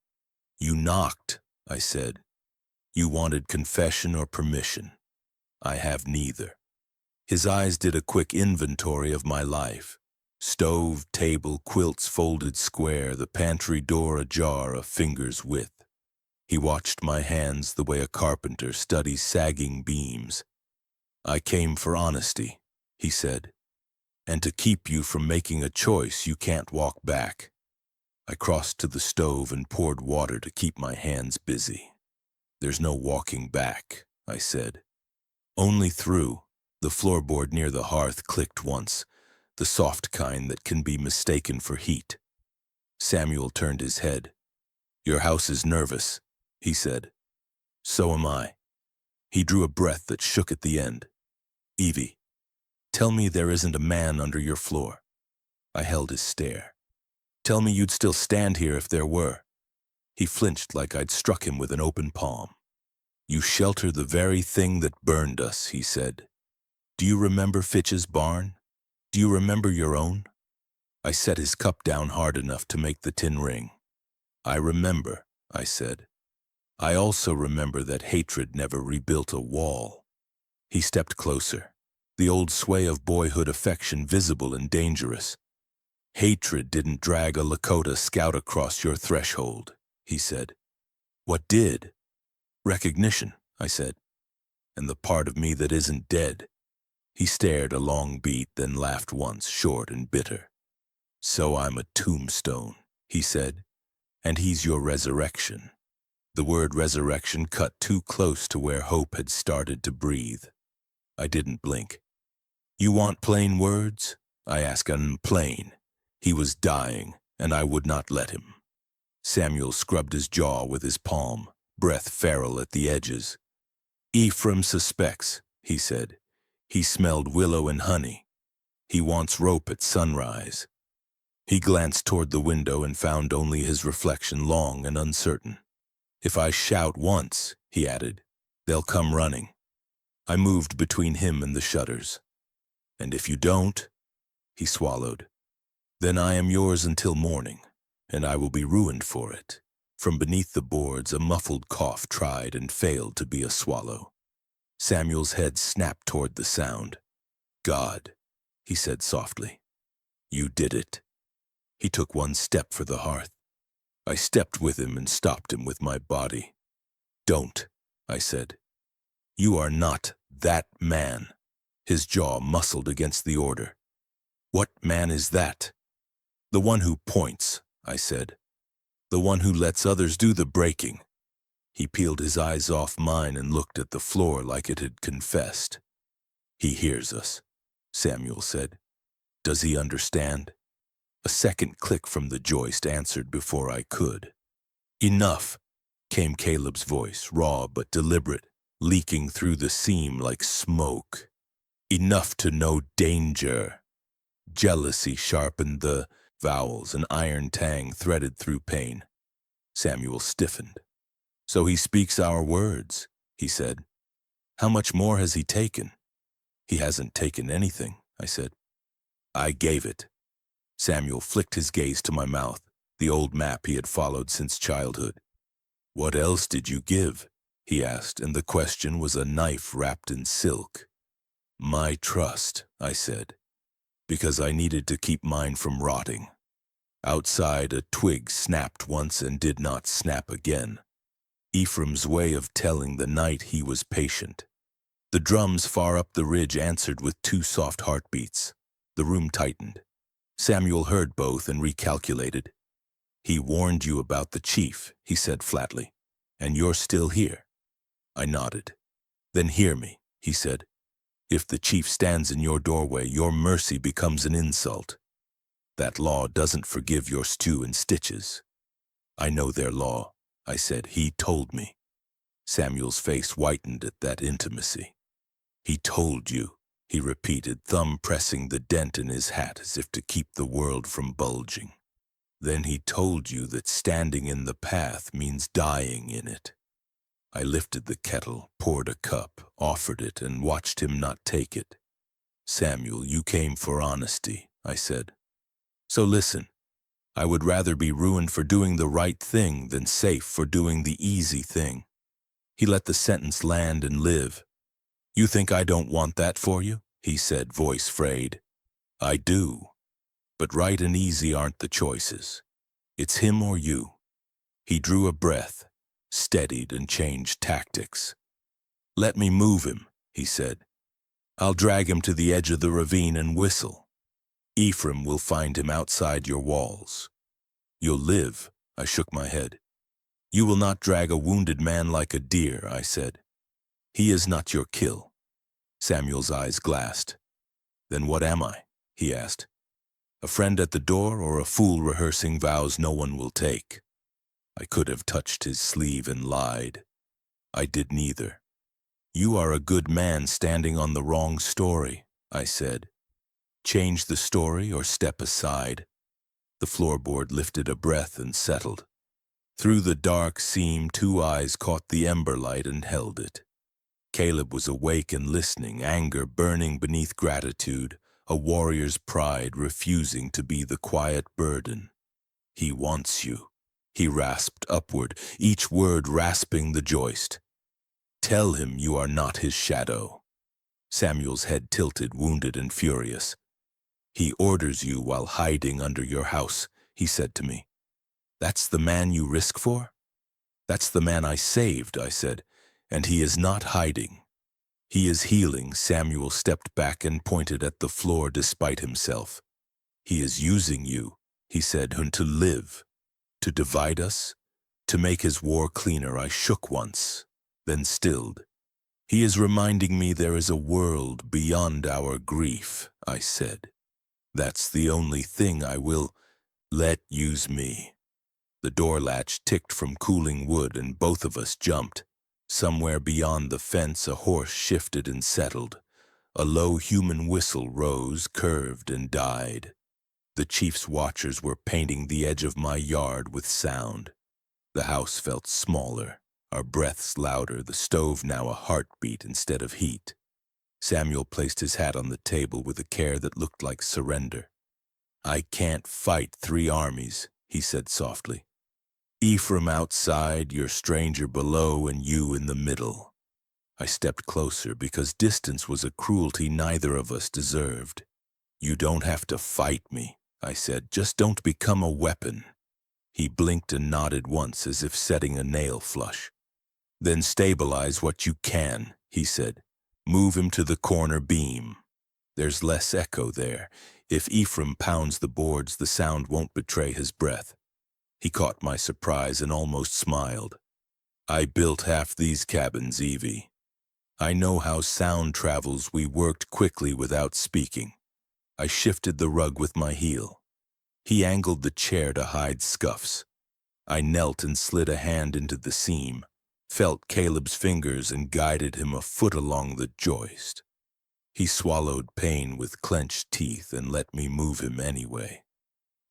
You knocked, I said. You wanted confession or permission. I have neither. His eyes did a quick inventory of my life. Stove, table, quilts folded square, the pantry door ajar a finger's width. He watched my hands the way a carpenter studies sagging beams. I came for honesty, he said. And to keep you from making a choice you can't walk back. I crossed to the stove and poured water to keep my hands busy. There's no walking back, I said. Only through. The floorboard near the hearth clicked once, the soft kind that can be mistaken for heat. Samuel turned his head. Your house is nervous, he said. So am I. He drew a breath that shook at the end. Evie, tell me there isn't a man under your floor. I held his stare. Tell me you'd still stand here if there were. He flinched like I'd struck him with an open palm. You shelter the very thing that burned us, he said. Do you remember Fitch's barn? Do you remember your own? I set his cup down hard enough to make the tin ring. I remember, I said. I also remember that hatred never rebuilt a wall. He stepped closer, the old sway of boyhood affection visible and dangerous. Hatred didn't drag a Lakota scout across your threshold, he said. What did? Recognition, I said. And the part of me that isn't dead. He stared a long beat, then laughed once, short and bitter. So I'm a tombstone, he said, and he's your resurrection. The word resurrection cut too close to where hope had started to breathe. I didn't blink. You want plain words? I asked him plain. He was dying, and I would not let him. Samuel scrubbed his jaw with his palm, breath feral at the edges. Ephraim suspects, he said. He smelled willow and honey. He wants rope at sunrise. He glanced toward the window and found only his reflection long and uncertain. If I shout once, he added, they'll come running. I moved between him and the shutters. And if you don't, he swallowed, then I am yours until morning, and I will be ruined for it. From beneath the boards, a muffled cough tried and failed to be a swallow. Samuel's head snapped toward the sound. God, he said softly, you did it. He took one step for the hearth. I stepped with him and stopped him with my body. Don't, I said. You are not that man. His jaw muscled against the order. What man is that? The one who points, I said. The one who lets others do the breaking. He peeled his eyes off mine and looked at the floor like it had confessed. He hears us, Samuel said. Does he understand? A second click from the joist answered before I could. Enough, came Caleb's voice, raw but deliberate, leaking through the seam like smoke. Enough to know danger. Jealousy sharpened the vowels, an iron tang threaded through pain. Samuel stiffened. So he speaks our words, he said. How much more has he taken? He hasn't taken anything, I said. I gave it. Samuel flicked his gaze to my mouth, the old map he had followed since childhood. What else did you give? He asked, and the question was a knife wrapped in silk. My trust, I said, because I needed to keep mine from rotting. Outside, a twig snapped once and did not snap again. Ephraim's way of telling the night he was patient. The drums far up the ridge answered with 2 soft heartbeats. The room tightened. Samuel heard both and recalculated. He warned you about the chief, he said flatly, and you're still here. I nodded. Then hear me, he said. If the chief stands in your doorway, your mercy becomes an insult. That law doesn't forgive your stew and stitches. I know their law, I said. He told me. Samuel's face whitened at that intimacy. He told you, he repeated, thumb pressing the dent in his hat as if to keep the world from bulging. Then he told you that standing in the path means dying in it. I lifted the kettle, poured a cup, offered it, and watched him not take it. Samuel, you came for honesty, I said. So listen, I would rather be ruined for doing the right thing than safe for doing the easy thing. He let the sentence land and live. You think I don't want that for you? He said, voice frayed. I do. But right and easy aren't the choices. It's him or you. He drew a breath, steadied, and changed tactics. Let me move him, he said. I'll drag him to the edge of the ravine and whistle. Ephraim will find him outside your walls. You'll live, I shook my head. You will not drag a wounded man like a deer, I said. He is not your kill. Samuel's eyes glassed. Then what am I? He asked. A friend at the door or a fool rehearsing vows no one will take? I could have touched his sleeve and lied. I did neither. You are a good man standing on the wrong story, I said. Change the story or step aside. The floorboard lifted a breath and settled. Through the dark seam, 2 eyes caught the ember light and held it. Caleb was awake and listening, anger burning beneath gratitude, a warrior's pride refusing to be the quiet burden. He wants you, he rasped upward, each word rasping the joist. Tell him you are not his shadow. Samuel's head tilted, wounded and furious. He orders you while hiding under your house, he said to me. That's the man you risk for? That's the man I saved, I said, and he is not hiding. He is healing. Samuel stepped back and pointed at the floor despite himself. He is using you, he said, to live, to divide us, to make his war cleaner. I shook once, then stilled. He is reminding me there is a world beyond our grief, I said. That's the only thing I will let use me. The door latch ticked from cooling wood and both of us jumped. Somewhere beyond the fence a horse shifted and settled. A low human whistle rose, curved, and died. The chief's watchers were painting the edge of my yard with sound. The house felt smaller, our breaths louder, the stove now a heartbeat instead of heat. Samuel placed his hat on the table with a care that looked like surrender. "I can't fight 3 armies," he said softly. "Ephraim outside, your stranger below, and you in the middle." I stepped closer because distance was a cruelty neither of us deserved. "You don't have to fight me," I said. "Just don't become a weapon." He blinked and nodded once as if setting a nail flush. "Then stabilize what you can," he said. "Move him to the corner beam. There's less echo there. If Ephraim pounds the boards, the sound won't betray his breath." He caught my surprise and almost smiled. "I built half these cabins, Evie. I know how sound travels." We worked quickly without speaking. I shifted the rug with my heel. He angled the chair to hide scuffs. I knelt and slid a hand into the seam, felt Caleb's fingers and guided him a foot along the joist. He swallowed pain with clenched teeth and let me move him anyway.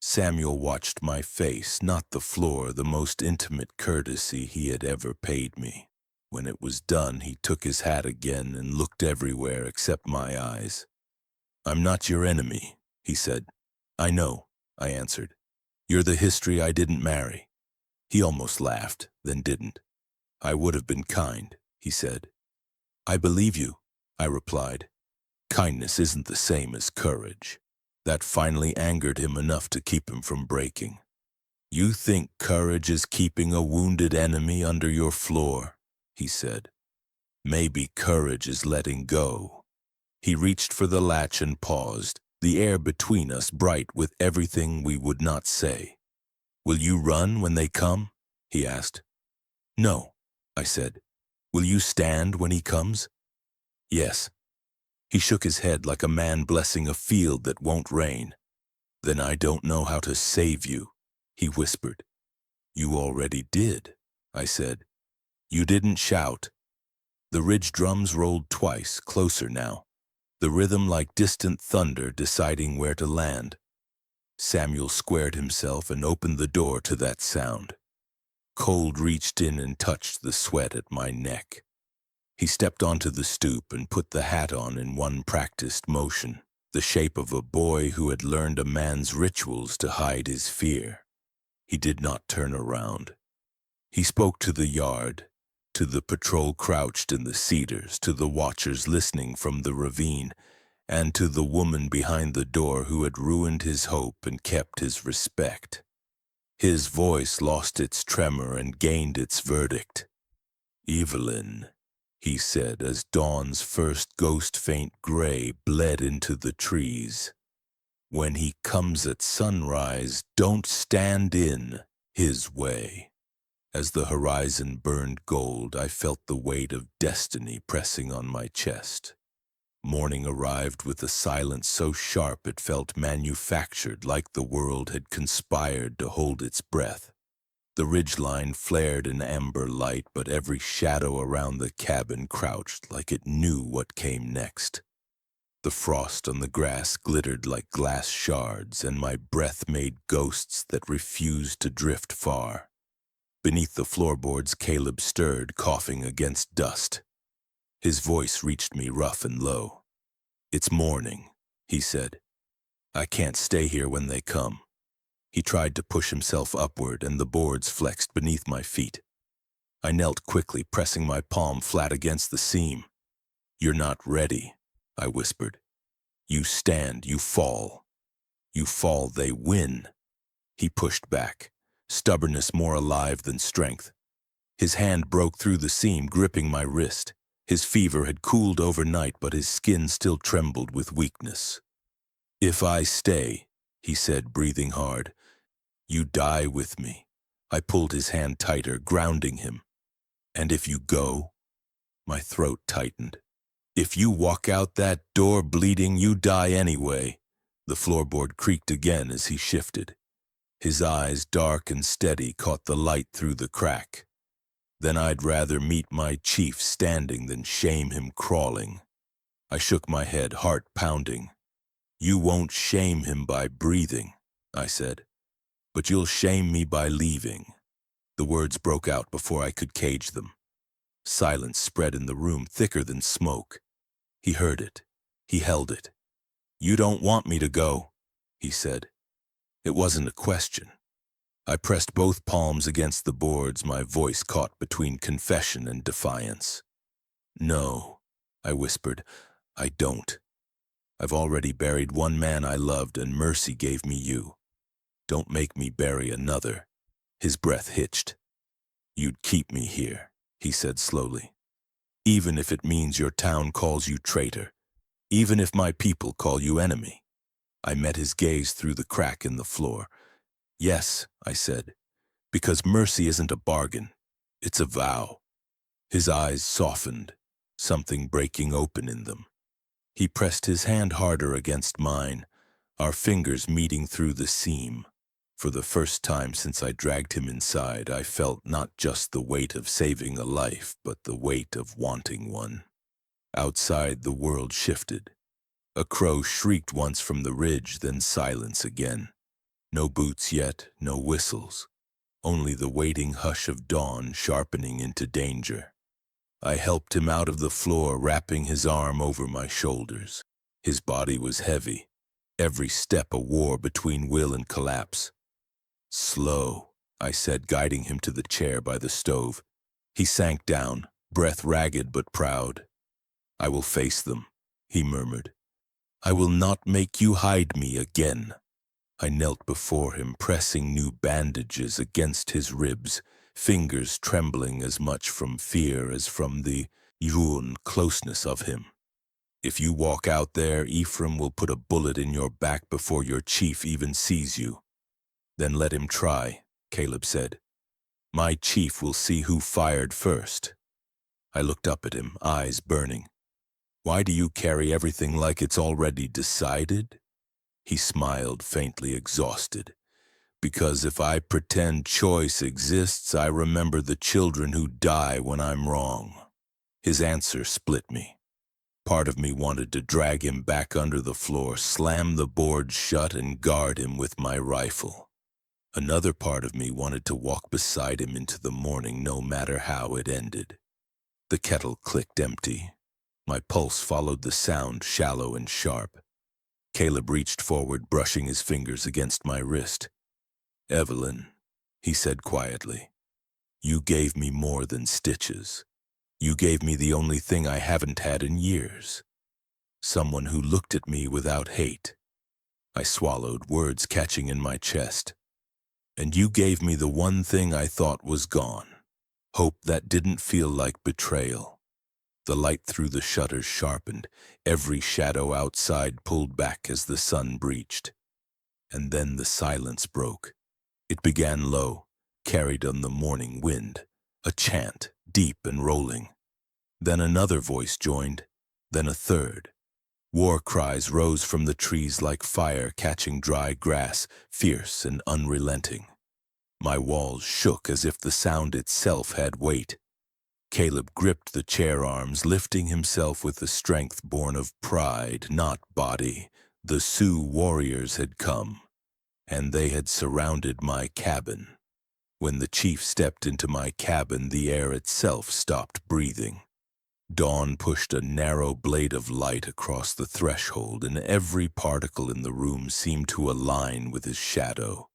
Samuel watched my face, not the floor, the most intimate courtesy he had ever paid me. When it was done, he took his hat again and looked everywhere except my eyes. "I'm not your enemy," he said. "I know," I answered. "You're the history I didn't marry." He almost laughed, then didn't. "I would have been kind," he said. "I believe you," I replied. Kindness isn't the same as courage. That finally angered him enough to keep him from breaking. "You think courage is keeping a wounded enemy under your floor," he said. "Maybe courage is letting go." He reached for the latch and paused, the air between us bright with everything we would not say. "Will you run when they come?" he asked. "No," I said. "Will you stand when he comes?" "Yes." He shook his head like a man blessing a field that won't rain. "Then I don't know how to save you," he whispered. "You already did," I said. "You didn't shout." The ridge drums rolled twice, closer now, the rhythm like distant thunder deciding where to land. Samuel squared himself and opened the door to that sound. Cold reached in and touched the sweat at my neck. He stepped onto the stoop and put the hat on in one practiced motion, the shape of a boy who had learned a man's rituals to hide his fear. He did not turn around. He spoke to the yard, to the patrol crouched in the cedars, to the watchers listening from the ravine, and to the woman behind the door who had ruined his hope and kept his respect. His voice lost its tremor and gained its verdict. "Evelyn," he said as dawn's first ghost-faint gray bled into the trees. "When he comes at sunrise, don't stand in his way." As the horizon burned gold, I felt the weight of destiny pressing on my chest. Morning arrived with a silence so sharp it felt manufactured, like the world had conspired to hold its breath. The ridgeline flared in amber light, but every shadow around the cabin crouched like it knew what came next. The frost on the grass glittered like glass shards, and my breath made ghosts that refused to drift far. Beneath the floorboards, Caleb stirred, coughing against dust. His voice reached me rough and low. "It's morning," he said. "I can't stay here when they come." He tried to push himself upward, and the boards flexed beneath my feet. I knelt quickly, pressing my palm flat against the seam. "You're not ready," I whispered. "You stand, you fall. You fall, they win." He pushed back, stubbornness more alive than strength. His hand broke through the seam, gripping my wrist. His fever had cooled overnight, but his skin still trembled with weakness. "If I stay," he said, breathing hard, "you die with me." I pulled his hand tighter, grounding him. "And if you go?" My throat tightened. "If you walk out that door bleeding, you die anyway." The floorboard creaked again as he shifted. His eyes, dark and steady, caught the light through the crack. "Then I'd rather meet my chief standing than shame him crawling." I shook my head, heart pounding. You won't shame him by breathing, I said, but you'll shame me by leaving. The words broke out before I could cage them. Silence spread in the room, thicker than smoke. He heard it. He held it. You don't want me to go, he said. It wasn't a question. I pressed both palms against the boards, my voice caught between confession and defiance. No, I whispered, I don't. I've already buried one man I loved, and mercy gave me you. Don't make me bury another. His breath hitched. You'd keep me here, he said slowly. Even if it means your town calls you traitor. Even if my people call you enemy. I met his gaze through the crack in the floor. Yes, I said, because mercy isn't a bargain. It's a vow. His eyes softened, something breaking open in them. He pressed his hand harder against mine, our fingers meeting through the seam. For the first time since I dragged him inside, I felt not just the weight of saving a life, but the weight of wanting one. Outside, the world shifted. A crow shrieked once from the ridge, then silence again. No boots yet, no whistles. Only the waiting hush of dawn sharpening into danger. I helped him out of the floor, wrapping his arm over my shoulders. His body was heavy, every step a war between will and collapse. Slow, I said, guiding him to the chair by the stove. He sank down, breath ragged but proud. I will face them, he murmured. I will not make you hide me again. I knelt before him, pressing new bandages against his ribs, fingers trembling as much from fear as from the Yun closeness of him. If you walk out there, Ephraim will put a bullet in your back before your chief even sees you. Then let him try, Caleb said. My chief will see who fired first. I looked up at him, eyes burning. Why do you carry everything like it's already decided? He smiled, faintly exhausted. Because if I pretend choice exists, I remember the children who die when I'm wrong. His answer split me. Part of me wanted to drag him back under the floor, slam the board shut, and guard him with my rifle. Another part of me wanted to walk beside him into the morning, no matter how it ended. The kettle clicked empty. My pulse followed the sound, shallow and sharp. Caleb reached forward, brushing his fingers against my wrist. Evelyn, he said quietly, you gave me more than stitches. You gave me the only thing I haven't had in years. Someone who looked at me without hate. I swallowed, words catching in my chest. And you gave me the one thing I thought was gone. Hope that didn't feel like betrayal. The light through the shutters sharpened. Every shadow outside pulled back as the sun breached. And then the silence broke. It began low, carried on the morning wind, a chant, deep and rolling. Then another voice joined, then a third. War cries rose from the trees like fire catching dry grass, fierce and unrelenting. My walls shook as if the sound itself had weight. Caleb gripped the chair arms, lifting himself with the strength born of pride, not body. The Sioux warriors had come, and they had surrounded my cabin. When the chief stepped into my cabin, the air itself stopped breathing. Dawn pushed a narrow blade of light across the threshold, and every particle in the room seemed to align with his shadow.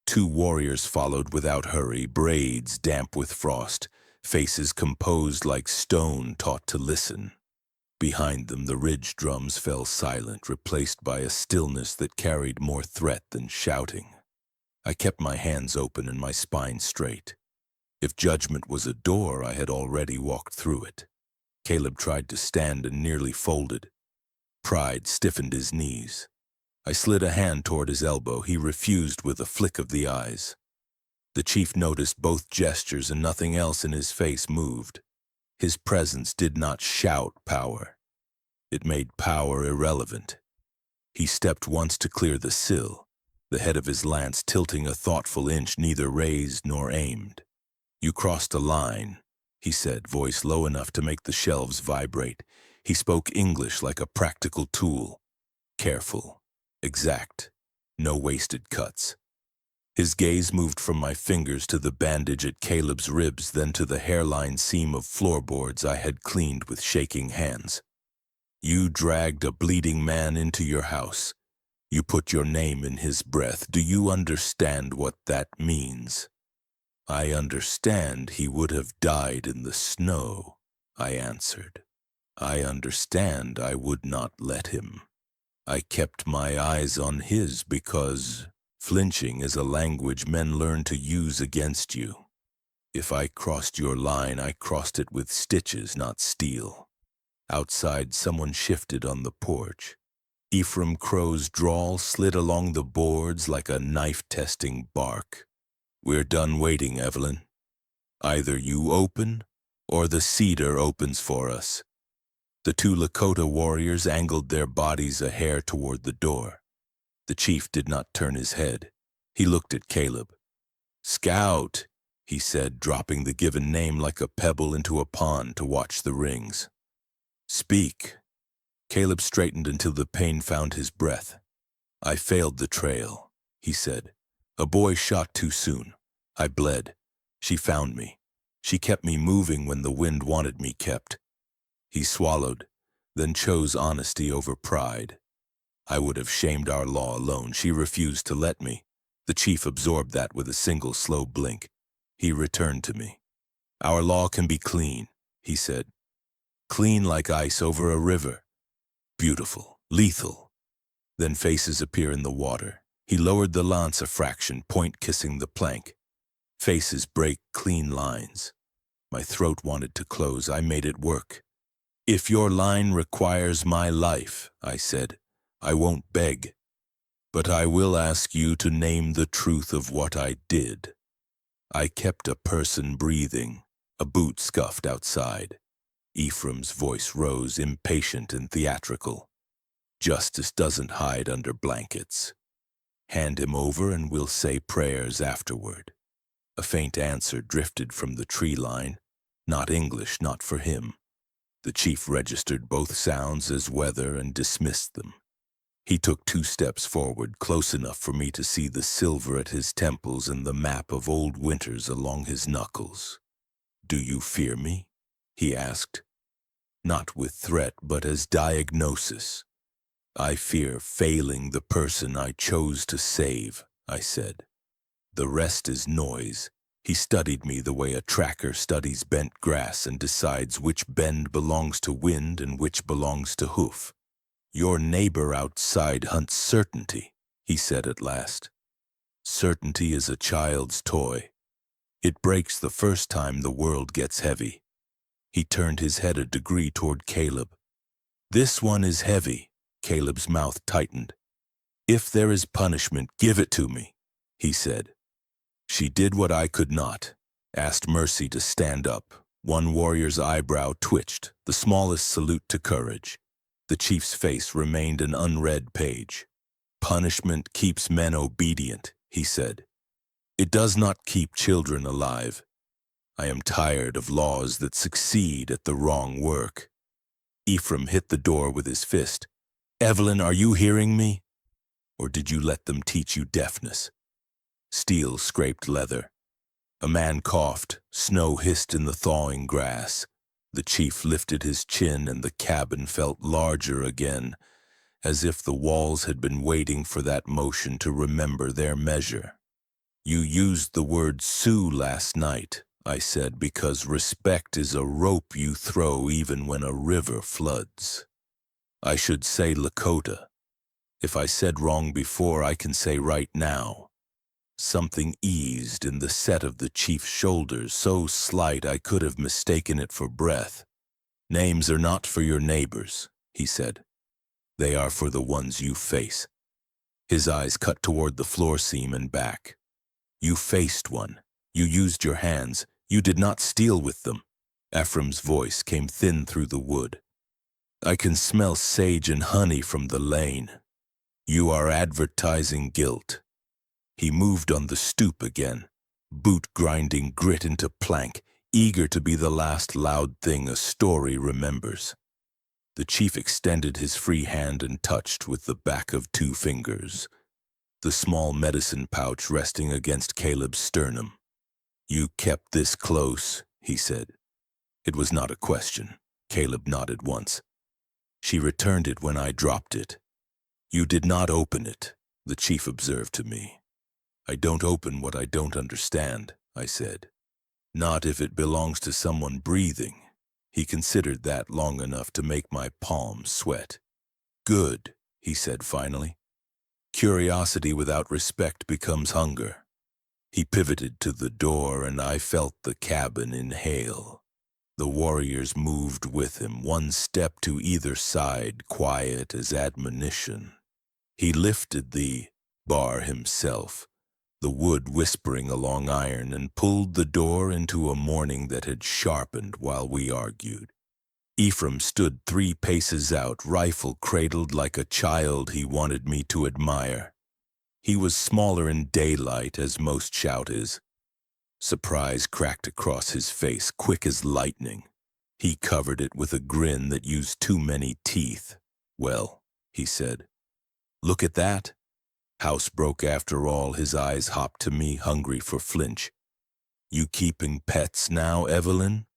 2 warriors followed without hurry, braids damp with frost, faces composed like stone taught to listen. Behind them, the ridge drums fell silent, replaced by a stillness that carried more threat than shouting. I kept my hands open and my spine straight. If judgment was a door, I had already walked through it. Caleb tried to stand and nearly folded. Pride stiffened his knees. I slid a hand toward his elbow. He refused with a flick of the eyes. The chief noticed both gestures, and nothing else in his face moved. His presence did not shout power. It made power irrelevant. He stepped once to clear the sill, the head of his lance tilting a thoughtful inch, neither raised nor aimed. You crossed a line, he said, voice low enough to make the shelves vibrate. He spoke English like a practical tool. Careful, exact, no wasted cuts. His gaze moved from my fingers to the bandage at Caleb's ribs, then to the hairline seam of floorboards I had cleaned with shaking hands. You dragged a bleeding man into your house. You put your name in his breath. Do you understand what that means? I understand he would have died in the snow, I answered. I understand I would not let him. I kept my eyes on his because flinching is a language men learn to use against you. If I crossed your line, I crossed it with stitches, not steel. Outside, someone shifted on the porch. Ephraim Crow's drawl slid along the boards like a knife-testing bark. We're done waiting, Evelyn. Either you open, or the cedar opens for us. The two Lakota warriors angled their bodies a hair toward the door. The chief did not turn his head. He looked at Caleb. Scout, he said, dropping the given name like a pebble into a pond to watch the rings. Speak. Caleb straightened until the pain found his breath. I failed the trail, he said. A boy shot too soon. I bled. She found me. She kept me moving when the wind wanted me kept. He swallowed, then chose honesty over pride. I would have shamed our law alone. She refused to let me. The chief absorbed that with a single slow blink. He returned to me. Our law can be clean, he said. Clean like ice over a river. Beautiful, lethal. Then faces appear in the water. He lowered the lance a fraction, point kissing the plank. Faces break clean lines. My throat wanted to close. I made it work. If your line requires my life, I said, I won't beg. But I will ask you to name the truth of what I did. I kept a person breathing. A boot scuffed outside. Ephraim's voice rose, impatient and theatrical. Justice doesn't hide under blankets. Hand him over and we'll say prayers afterward. A faint answer drifted from the tree line. Not English, not for him. The chief registered both sounds as weather and dismissed them. He took 2 steps forward, close enough for me to see the silver at his temples and the map of old winters along his knuckles. Do you fear me? He asked. Not with threat, but as diagnosis. I fear failing the person I chose to save, I said. The rest is noise. He studied me the way a tracker studies bent grass and decides which bend belongs to wind and which belongs to hoof. Your neighbor outside hunts certainty, he said at last. Certainty is a child's toy. It breaks the first time the world gets heavy. He turned his head a degree toward Caleb. This one is heavy. Caleb's mouth tightened. If there is punishment, give it to me, he said. She did what I could not, asked Mercy to stand up. One warrior's eyebrow twitched, the smallest salute to courage. The chief's face remained an unread page. Punishment keeps men obedient, he said. It does not keep children alive. I am tired of laws that succeed at the wrong work. Ephraim hit the door with his fist. Evelyn, are you hearing me? Or did you let them teach you deafness? Steel scraped leather. A man coughed. Snow hissed in the thawing grass. The chief lifted his chin and the cabin felt larger again, as if the walls had been waiting for that motion to remember their measure. You used the word Sioux last night, I said, because respect is a rope you throw even when a river floods. I should say Lakota. If I said wrong before, I can say right now. Something eased in the set of the chief's shoulders, so slight I could have mistaken it for breath. Names are not for your neighbors, he said. They are for the ones you face. His eyes cut toward the floor seam and back. You faced one. You used your hands. You did not steal with them. Ephraim's voice came thin through the wood. I can smell sage and honey from the lane. You are advertising guilt. He moved on the stoop again, boot grinding grit into plank, eager to be the last loud thing a story remembers. The chief extended his free hand and touched with the back of 2 fingers, the small medicine pouch resting against Caleb's sternum. "You kept this close," he said. It was not a question. Caleb nodded once. "She returned it when I dropped it." "You did not open it," the chief observed to me. "I don't open what I don't understand," I said. "Not if it belongs to someone breathing." He considered that long enough to make my palms sweat. "Good," he said finally. "Curiosity without respect becomes hunger." He pivoted to the door, and I felt the cabin inhale. The warriors moved with him, 1 step to either side, quiet as admonition. He lifted the bar himself, the wood whispering along iron, and pulled the door into a morning that had sharpened while we argued. Ephraim stood 3 paces out, rifle cradled like a child he wanted me to admire. He was smaller in daylight, as most shout is. Surprise cracked across his face, quick as lightning. He covered it with a grin that used too many teeth. "Well," he said, "look at that." Housebroke after all, his eyes hopped to me, hungry for flinch. "You keeping pets now, Evelyn?"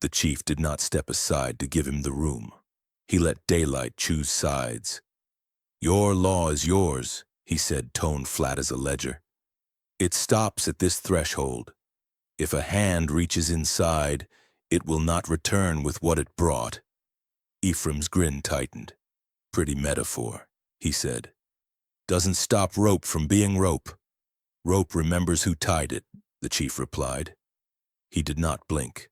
The chief did not step aside to give him the room. He let daylight choose sides. "Your law is yours," he said, tone flat as a ledger. "It stops at this threshold. If a hand reaches inside, it will not return with what it brought." Ephraim's grin tightened. "Pretty metaphor," he said. "Doesn't stop rope from being rope." "Rope remembers who tied it," the chief replied. He did not blink.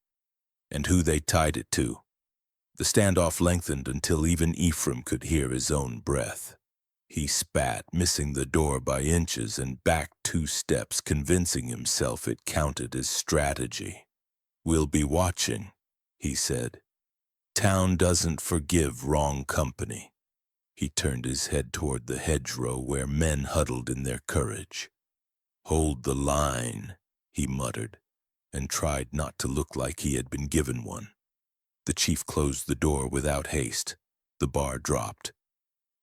"And who they tied it to." The standoff lengthened until even Ephraim could hear his own breath. He spat, missing the door by inches, and backed 2 steps, convincing himself it counted as strategy. "We'll be watching," he said. "Town doesn't forgive wrong company." He turned his head toward the hedgerow where men huddled in their courage. "Hold the line," he muttered, and tried not to look like he had been given one. The chief closed the door without haste. The bar dropped.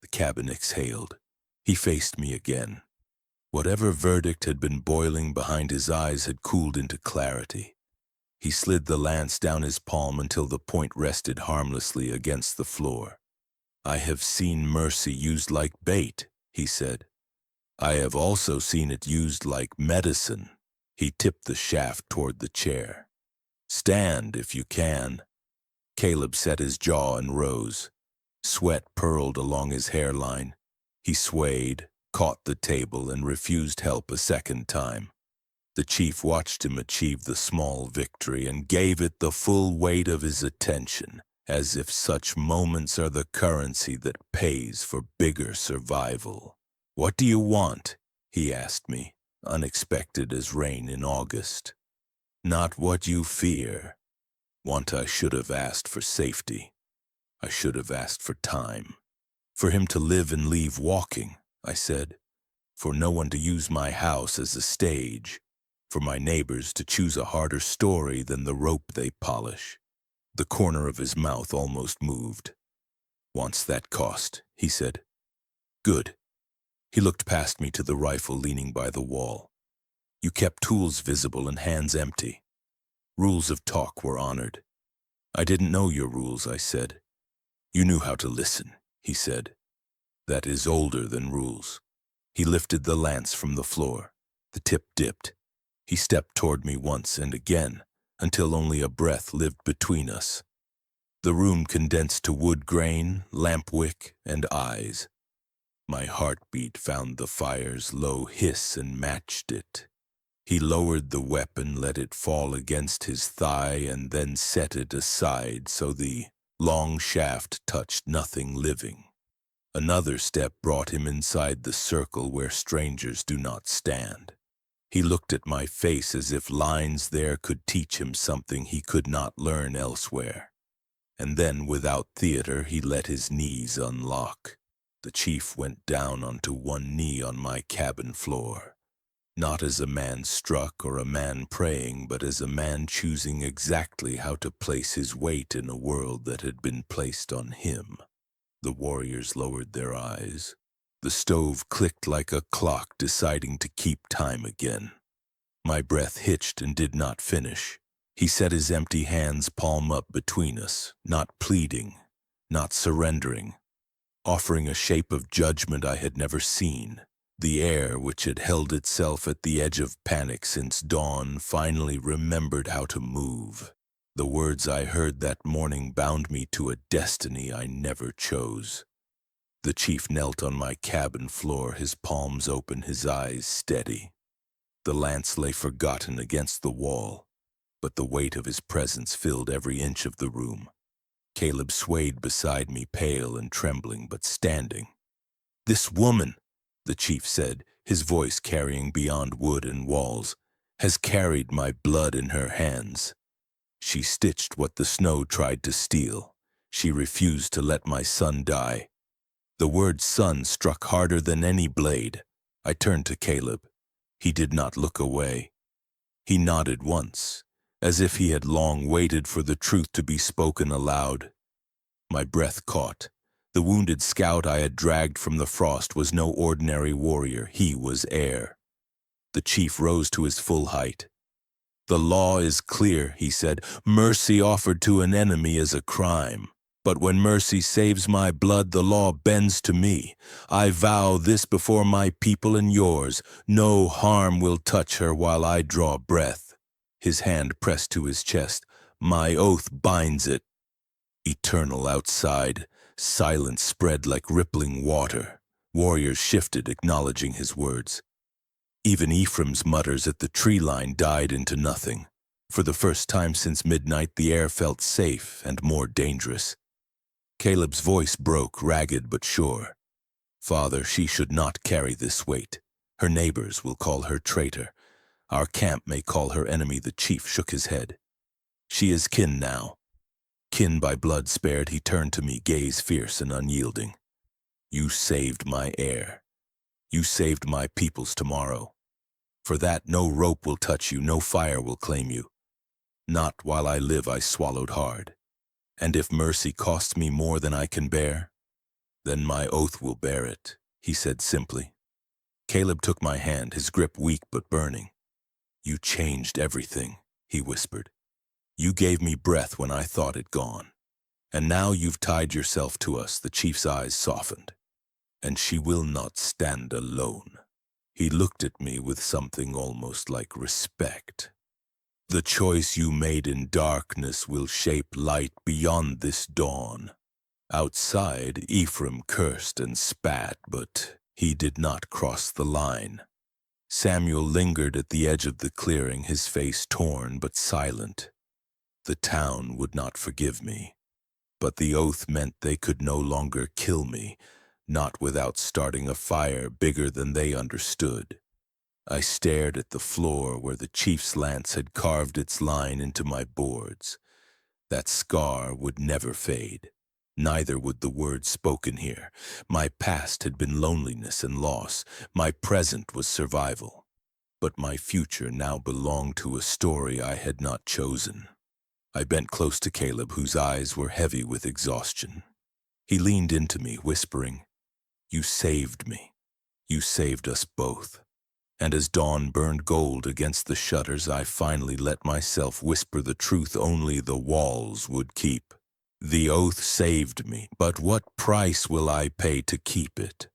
The cabin exhaled. He faced me again. Whatever verdict had been boiling behind his eyes had cooled into clarity. He slid the lance down his palm until the point rested harmlessly against the floor. "I have seen mercy used like bait," he said. "I have also seen it used like medicine." He tipped the shaft toward the chair. "Stand if you can." Caleb set his jaw and rose. Sweat purled along his hairline. He swayed, caught the table, and refused help a second time. The chief watched him achieve the small victory and gave it the full weight of his attention, as if such moments are the currency that pays for bigger survival. "What do you want?" he asked me, unexpected as rain in August. "Not what you fear." Want I should have asked for safety. I should have asked for time. For him to live and leave walking, I said. For no one to use my house as a stage. For my neighbors to choose a harder story than the rope they polish. The corner of his mouth almost moved. "Wants that cost," he said. "Good." He looked past me to the rifle leaning by the wall. "You kept tools visible and hands empty. Rules of talk were honored." "I didn't know your rules," I said. "You knew how to listen," he said. "That is older than rules." He lifted the lance from the floor. The tip dipped. He stepped toward me once and again, until only a breath lived between us. The room condensed to wood grain, lamp wick, and eyes. My heartbeat found the fire's low hiss and matched it. He lowered the weapon, let it fall against his thigh, and then set it aside so the long shaft touched nothing living. Another step brought him inside the circle where strangers do not stand. He looked at my face as if lines there could teach him something he could not learn elsewhere. And then, without theater, he let his knees unlock. The chief went down onto one knee on my cabin floor. not as a man struck or a man praying, but as a man choosing exactly how to place his weight in a world that had been placed on him. The warriors lowered their eyes. The stove clicked like a clock deciding to keep time again. My breath hitched and did not finish. He set his empty hands palm up between us, not pleading, not surrendering, offering a shape of judgment I had never seen. The air, which had held itself at the edge of panic since dawn, finally remembered how to move. The words I heard that morning bound me to a destiny I never chose. The chief knelt on my cabin floor, his palms open, his eyes steady. The lance lay forgotten against the wall, but the weight of his presence filled every inch of the room. Caleb swayed beside me, pale and trembling, but standing. "This woman," the chief said, his voice carrying beyond wood and walls, "has carried my blood in her hands. She stitched what the snow tried to steal. She refused to let my son die." The word son struck harder than any blade. I turned to Caleb. He did not look away. He nodded once, as if he had long waited for the truth to be spoken aloud. My breath caught. The wounded scout I had dragged from the frost was no ordinary warrior. He was heir. The chief rose to his full height. "The law is clear," he said. "Mercy offered to an enemy is a crime. But when mercy saves my blood, the law bends to me. I vow this before my people and yours. No harm will touch her while I draw breath." His hand pressed to his chest. "My oath binds it." Eternal outside, silence spread like rippling water. Warriors shifted, acknowledging his words. Even Ephraim's mutters at the tree line died into nothing. For the first time since midnight, the air felt safe and more dangerous. Caleb's voice broke, ragged but sure. "Father, she should not carry this weight. Her neighbors will call her traitor. Our camp may call her enemy." The chief shook his head. "She is kin now. Kin by blood spared." He turned to me, gaze fierce and unyielding. "You saved my heir. You saved my people's tomorrow. For that, no rope will touch you, no fire will claim you. Not while I live." I swallowed hard. "And if mercy costs me more than I can bear, then my oath will bear it," he said simply. Caleb took my hand, his grip weak but burning. "You changed everything," he whispered. "You gave me breath when I thought it gone. And now you've tied yourself to us." The chief's eyes softened. "And she will not stand alone." He looked at me with something almost like respect. "The choice you made in darkness will shape light beyond this dawn." Outside, Ephraim cursed and spat, but he did not cross the line. Samuel lingered at the edge of the clearing, his face torn but silent. The town would not forgive me, but the oath meant they could no longer kill me, not without starting a fire bigger than they understood. I stared at the floor where the chief's lance had carved its line into my boards. That scar would never fade. Neither would the words spoken here. My past had been loneliness and loss. My present was survival. But my future now belonged to a story I had not chosen. I bent close to Caleb, whose eyes were heavy with exhaustion. He leaned into me, whispering, "You saved me. You saved us both." And as dawn burned gold against the shutters, I finally let myself whisper the truth only the walls would keep. The oath saved me, but what price will I pay to keep it?